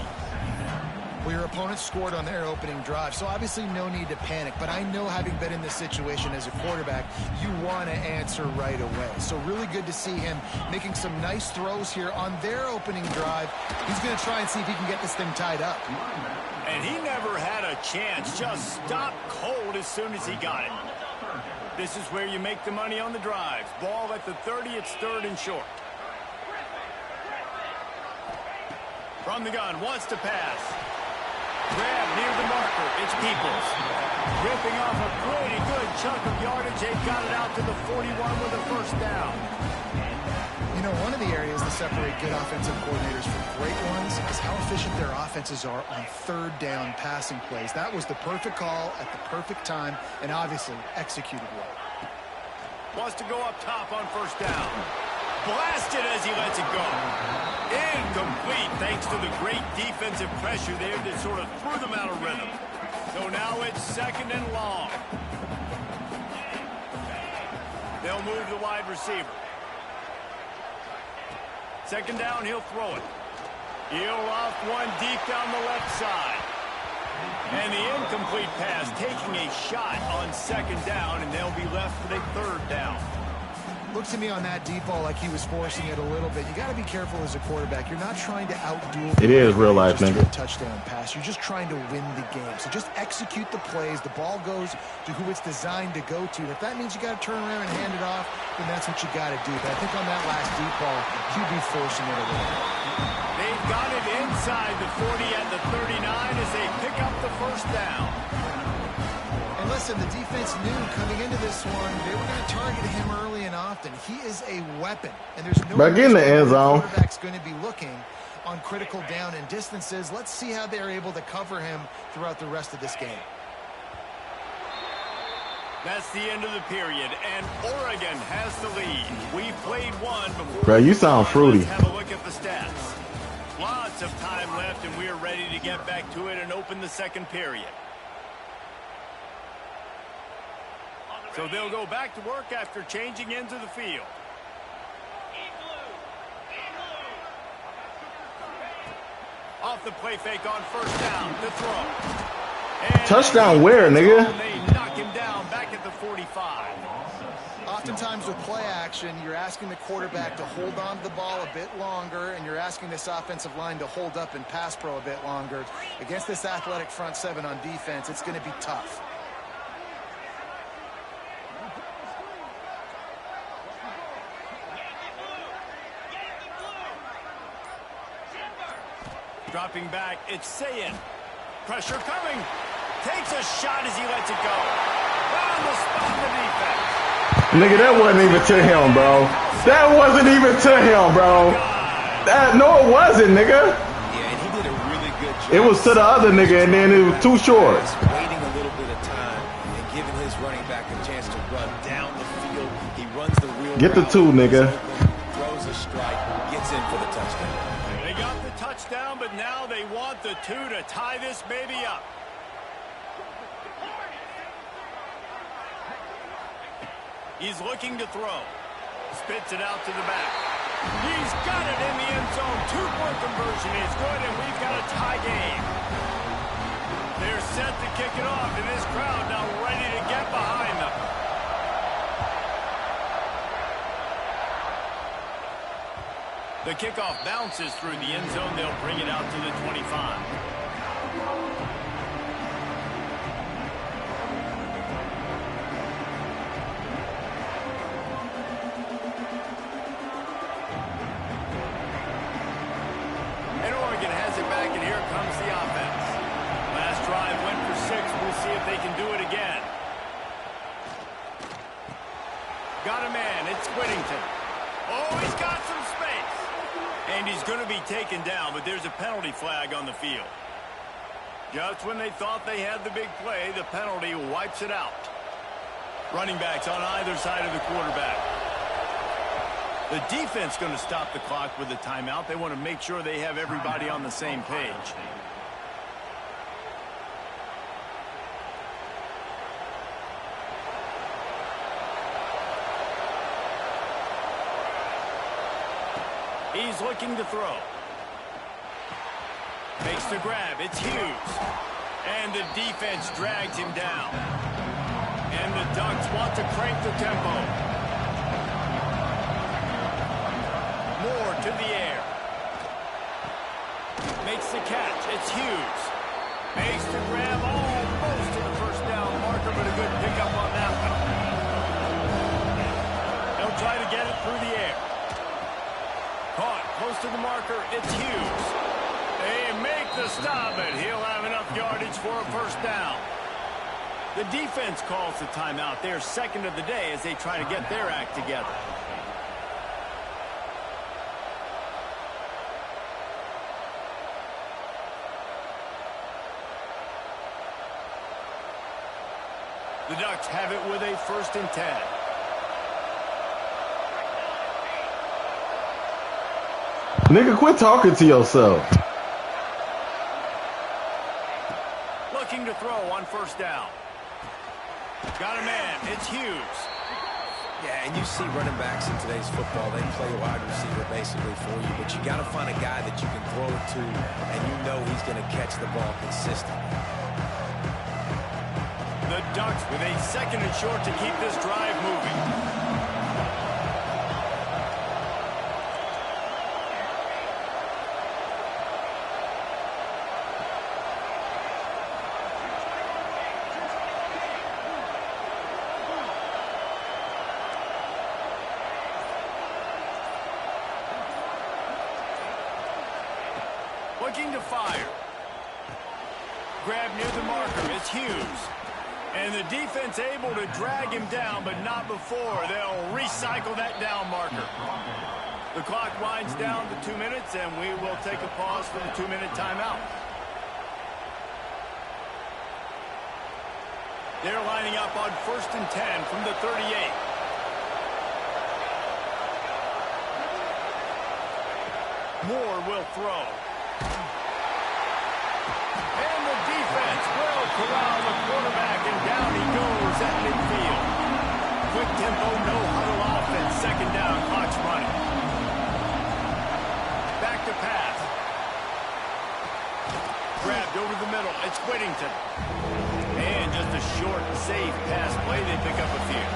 Well, your opponent scored on their opening drive, so obviously no need to panic. But I know, having been in this situation as a quarterback, you want to answer right away. So really good to see him making some nice throws here on their opening drive. He's going to try and see if he can get this thing tied up. And he never had a chance. Just stopped cold as soon as he got it. This is where you make the money on the drives. Ball at the 30, it's 3rd and short. From the gun, wants to pass. Grab near the marker, it's Peoples. Ripping off a pretty good chunk of yardage. They've got it out to the 41 with a 1st down. You know, one of the areas that separate good offensive coordinators from great ones is how efficient their offenses are on 3rd down passing plays. That was the perfect call at the perfect time and obviously executed well. Wants to go up top on 1st down. Blasted as he lets it go. Incomplete thanks to the great defensive pressure there that sort of threw them out of rhythm. So now it's 2nd and long. They'll move the wide receiver. 2nd down, he'll throw it. He'll off one deep down the left side. And the incomplete pass taking a shot on 2nd down, and they'll be left with a 3rd down. Looks to me on that deep ball like he was forcing it a little bit. You got to be careful as a quarterback. You're not trying to outduel. It is real life, nigga. A touchdown pass. You're just trying to win the game. So just execute the plays. The ball goes to who it's designed to go to. If that means you got to turn around and hand it off, then that's what you got to do. But I think on that last deep ball, he'd be forcing it a little bit. They've got it inside the 40 at the 39 as they pick up the 1st down. And listen, the defense knew coming into this one they were going to target him early and often. He is a weapon, and there's no Back in the end zone. Quarterback's going to be looking on critical down and distances. Let's see how they're able to cover him throughout the rest of this game. That's the end of the period, and Oregon has the lead. We played one before. Bro, you sound fruity. Let's have a look at the stats. Lots of time left, and we are ready to get back to it and open the 2nd period. So they'll go back to work after changing into the field. Off the play fake on 1st down. The throw. And touchdown where, nigga? They knock him down back at the 45. Oftentimes with play action, you're asking the quarterback to hold on to the ball a bit longer, and you're asking this offensive line to hold up and pass pro a bit longer. Against this athletic front 7 on defense, it's going to be tough. Dropping back, it's Sayin. Pressure coming. Takes a shot as he lets it go. Right on the spot in the defense. Nigga, that wasn't even to him, bro. That wasn't even to him, bro. No, it wasn't, nigga. Yeah, and he did a really good job. It was to the other nigga, and then it was too short. Waiting a little bit of time and giving his running back a chance to run down the field. He runs the wheel. Get the 2, nigga. Throws a strike, gets in for the touchdown. They got the touchdown, but now they want the 2 to tie this baby up. He's looking to throw. Spits it out to the back. He's got it in the end zone. Two-point conversion is good, and we've got a tie game. They're set to kick it off, and this crowd now ready to get behind them. The kickoff bounces through the end zone. They'll bring it out to the 25. And Oregon has it back, and here comes the offense. Last drive went for 6. We'll see if they can do it again. Got a man. It's Whittington. Oh, he's got some space. And he's going to be taken down, but there's a penalty flag on the field. Just when they thought they had the big play, the penalty wipes it out. Running backs on either side of the quarterback. The defense going to stop the clock with a timeout. They want to make sure they have everybody on the same page. He's looking to throw. Makes the grab. It's Hughes. And the defense drags him down. And the Ducks want to crank the tempo. Moore to the air. Makes the catch. It's Hughes. Makes the grab almost to the first down marker, but a good pickup on that one. They'll try to get it through the air. Caught close to the marker. It's Hughes. They make the stop, and he'll have enough yardage for a first down. The defense calls the timeout. They're second of the day as they try to get their act together. The Ducks have it with a 1st and 10. Nigga, quit talking to yourself. Looking to throw on 1st down. Got a man. It's Hughes. Yeah, and you see running backs in today's football, they play wide receiver basically for you, but you got to find a guy that you can throw it to, and you know he's going to catch the ball consistently. The Ducks with a 2nd and short to keep this drive moving. Looking to fire. Grab near the marker. It's Hughes. And the defense able to drag him down, but not before. They'll recycle that down marker. The clock winds down to 2 minutes, and we will take a pause for the 2-minute timeout. They're lining up on 1st and 10 from the 38. Moore will throw. And the defense will corral the quarterback, and down he goes at midfield. Quick tempo, no huddle offense. 2nd down, clock's running. Back to pass. Grabbed over the middle. It's Whittington. And just a short, safe pass play. They pick up a few.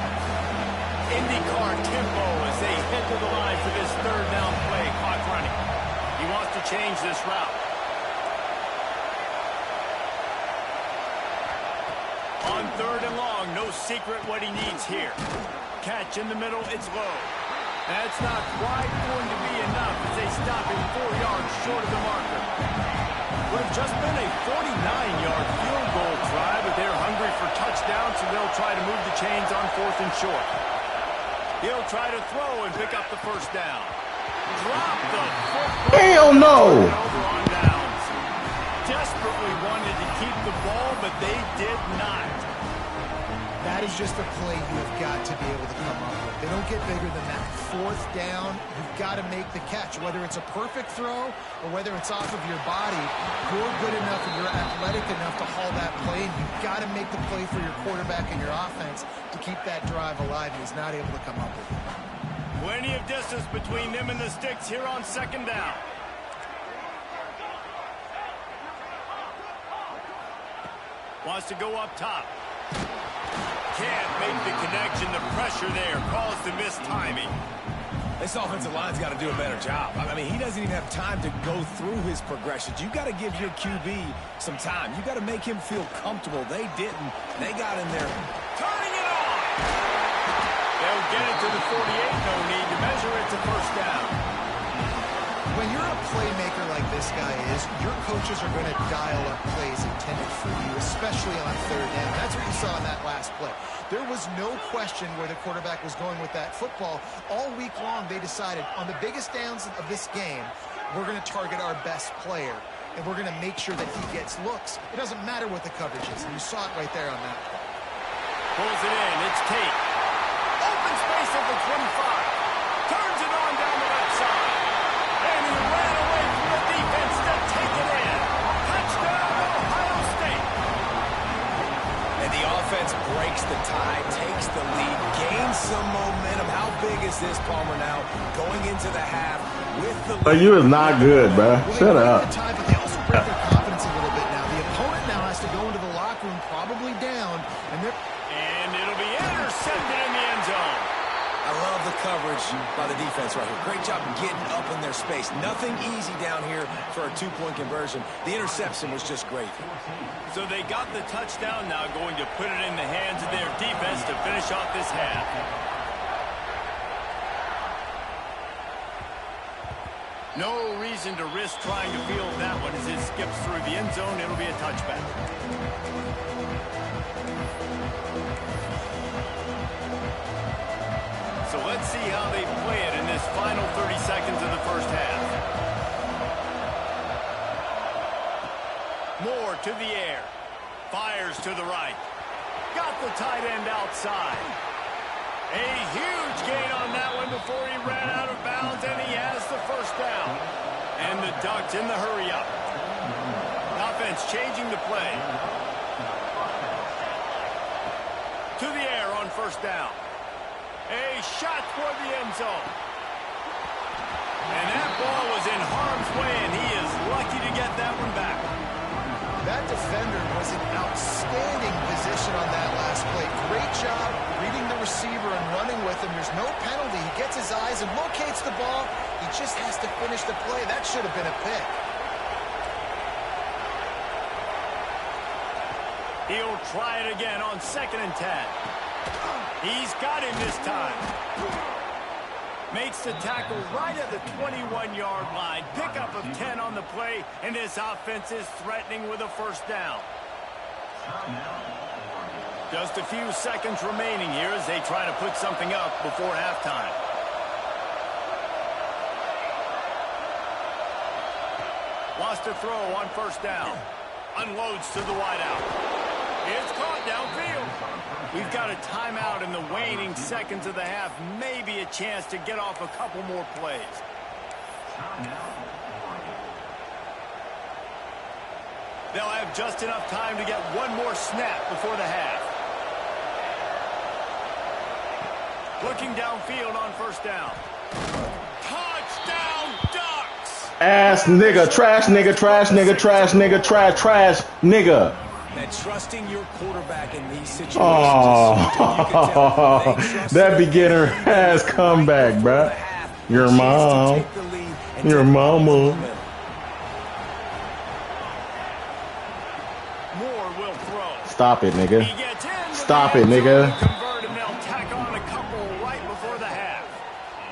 IndyCar tempo as they head to the line for this 3rd down play. Clock running. He wants to change this route. On 3rd and long, no secret what he needs here. Catch in the middle, it's low. That's not quite going to be enough as they stop him 4 yards short of the marker. Would have just been a 49-yard field goal try, but they're hungry for touchdowns, so they'll try to move the chains on 4th and short. He'll try to throw and pick up the 1st down. Drop the football. Hell no! Over on downs. Desperately wanted to keep the ball, but they did not. That is just a play you have got to be able to come up with. They don't get bigger than that. 4th down, you've got to make the catch. Whether it's a perfect throw or whether it's off of your body, you're good enough and you're athletic enough to haul that play, and you've got to make the play for your quarterback and your offense to keep that drive alive, and he's not able to come up with it. Plenty of distance between them and the sticks here on 2nd down. Wants to go up top. Can't make the connection. The pressure there caused the missed timing. This offensive line's got to do a better job. I mean, he doesn't even have time to go through his progressions. You got to give your QB some time. You got to make him feel comfortable. They didn't. They got in there. Turning it on. They'll get it to the 48. No need to measure it to 1st down. When you're a playmaker like this guy is, your coaches are going to dial up plays intended for you, especially on 3rd down. That's what you saw in that last play. There was no question where the quarterback was going with that football. All week long, they decided on the biggest downs of this game, we're going to target our best player, and we're going to make sure that he gets looks. It doesn't matter what the coverage is, and you saw it right there on that play. Pulls it in. It's Tate. Open space at the 25. Turns it on down the left side. And he ran away from the defense to take it in. Touchdown, Ohio State. And the offense breaks the tie, takes the lead, gains some momentum. How big is this, Palmer, now going into the half with the lead? You is not good, bro. Shut up. The tie, but they also break their confidence a little bit now. The opponent now has to go into the locker room, probably down, and it'll be intercepted in the end zone. I love the coverage by the defense right here. Great job getting up in their space. Nothing easy down here for a 2-point conversion. The interception was just great. So they got the touchdown, now going to put it in the hands of their defense to finish off this half. No reason to risk trying to field that one as it skips through the end zone. It'll be a touchback. So let's see how they play it in this final 30 seconds of the 1st half. Moore to the air. Fires to the right. Got the tight end outside. A huge gain on that one before he ran out of bounds, and he has the 1st down. And the Ducks in the hurry-up. Offense changing the play. To the air on 1st down. A shot toward the end zone. And that ball was in harm's way, and he is lucky to get that one back. That defender was in outstanding position on that last play. Great job reading the receiver and running with him. There's no penalty. He gets his eyes and locates the ball. He just has to finish the play. That should have been a pick. He'll try it again on 2nd and 10. He's got him this time. Makes the tackle right at the 21-yard line. Pickup of 10 on the play, and this offense is threatening with a 1st down. Just a few seconds remaining here as they try to put something up before halftime. Wants to throw on 1st down. Unloads to the wideout. It's caught downfield. We've got a timeout in the waning seconds of the half. Maybe a chance to get off a couple more plays. They'll have just enough time to get one more snap before the half. Looking downfield on 1st down. Touchdown, Ducks! Ass nigga, trash nigga, trash nigga, trash nigga, trash nigga. And trusting your quarterback in these situations. Oh, that beginner has come back, bruh. Your mom. Your mama. Moore will throw. Stop it, nigga. He gets in. Stop it, nigga. Convert, and they'll tack on a couple right before the half.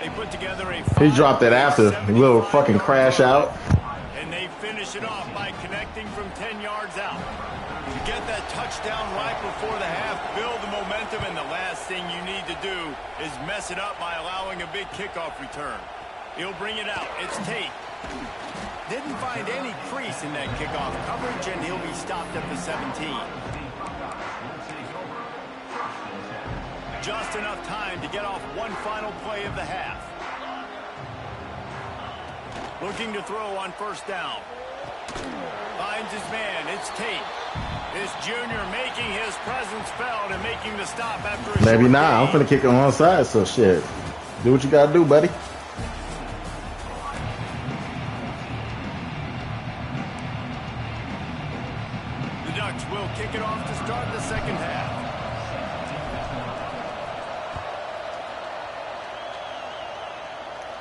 They put together a He dropped it after. A little fucking crash out. And they finish it off by connecting from 10 yards out. To get that touchdown right before the half, build the momentum, and the last thing you need to do is mess it up by allowing a big kickoff return. He'll bring it out. It's Tate. Didn't find any crease in that kickoff coverage, and he'll be stopped at the 17. Just enough time to get off one final play of the half. Looking to throw on first down. Finds his man. It's Tate. This junior making his presence felt and making the stop after a Maybe short not. I'm gain. finna kick it on side, so shit. Do what you gotta do, buddy. The Ducks will kick it off to start the second half.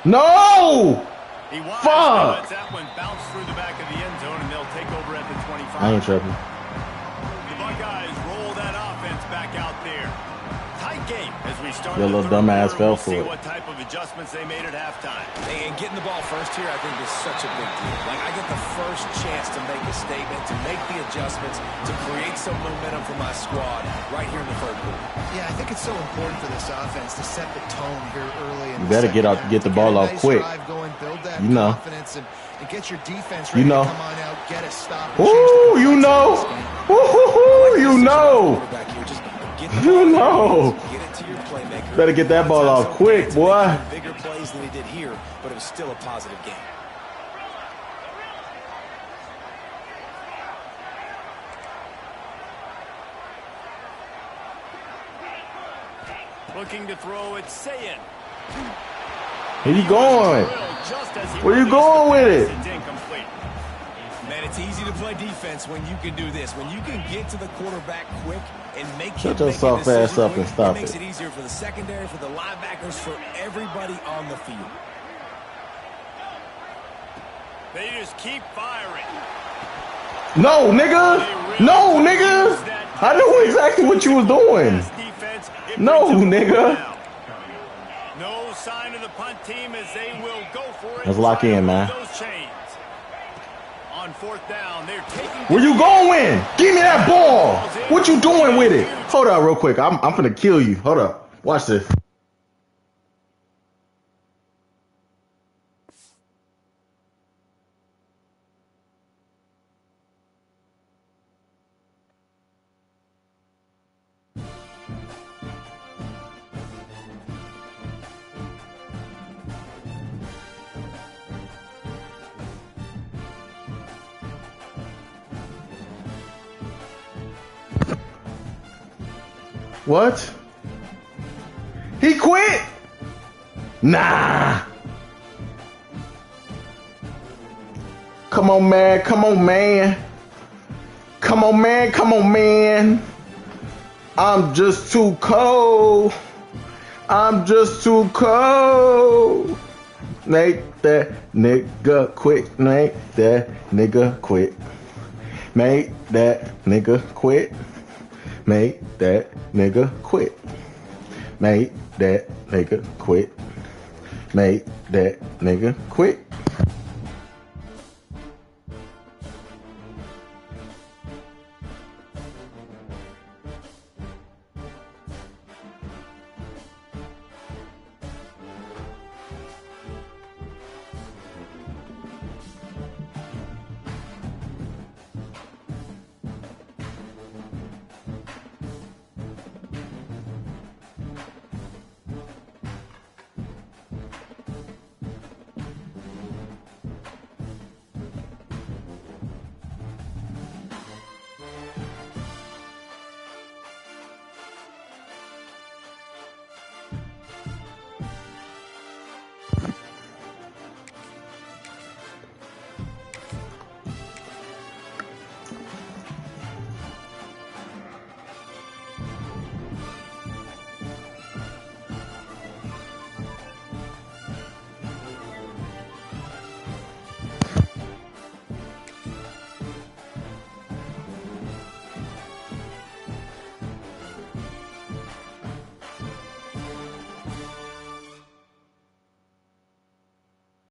No! He wide Fuck! lets that one bounce through the back of the end zone, and they'll take over at the 25. I ain't tripping. The Buckeyes roll that offense back out there. Tight game as we start Your the little third dumbass quarter. fell We'll for see it. what type of adjustments they made at halftime. And getting the ball first here, I think, is such a big deal. Like, I get the first chance to make a statement, to make the adjustments, to create some momentum for my squad right here in the third quarter. Yeah, I think it's so important for this offense to set the tone here early. You better get the ball off quick. Going, build that You know. confidence and get your defense You ready know. to come on out, get a stop. And change Ooh, the you complexion know. of this game. Ooh, you know. Quarterback here, just get the You ball, know. get it to your playmaker. Better get that ball off quick, boy. Bigger plays than he did here, but it was still a positive game. Looking to throw it, Sayin. Where you going? Just as he Where you released going the with pass, it? It's incomplete. Man, it's easy to play defense when you can do this. When you can get to the quarterback quick and make him Shut your make a soft ass decision up and quick, stop it makes it. it easier for the secondary, for the linebackers, for everybody on the field. They just keep firing. No, nigga. No, nigga. I knew exactly what you was doing. Defense, it No, brings them nigga. down. No sign of the punt team as they will go for it. Let's lock in, man. Those chains. On fourth down, they're taking. Where you going? Give me that ball. What you doing with it? Hold up real quick. I'm finna kill you. Hold up. Watch this. What? He quit? Nah. Come on, man. Come on, man. Come on, man. Come on, man. I'm just too cold. I'm just too cold. Make that nigga quit. Make that nigga quit. Make that nigga quit. Make that nigga quit. Make that nigga quit. Make that nigga quit.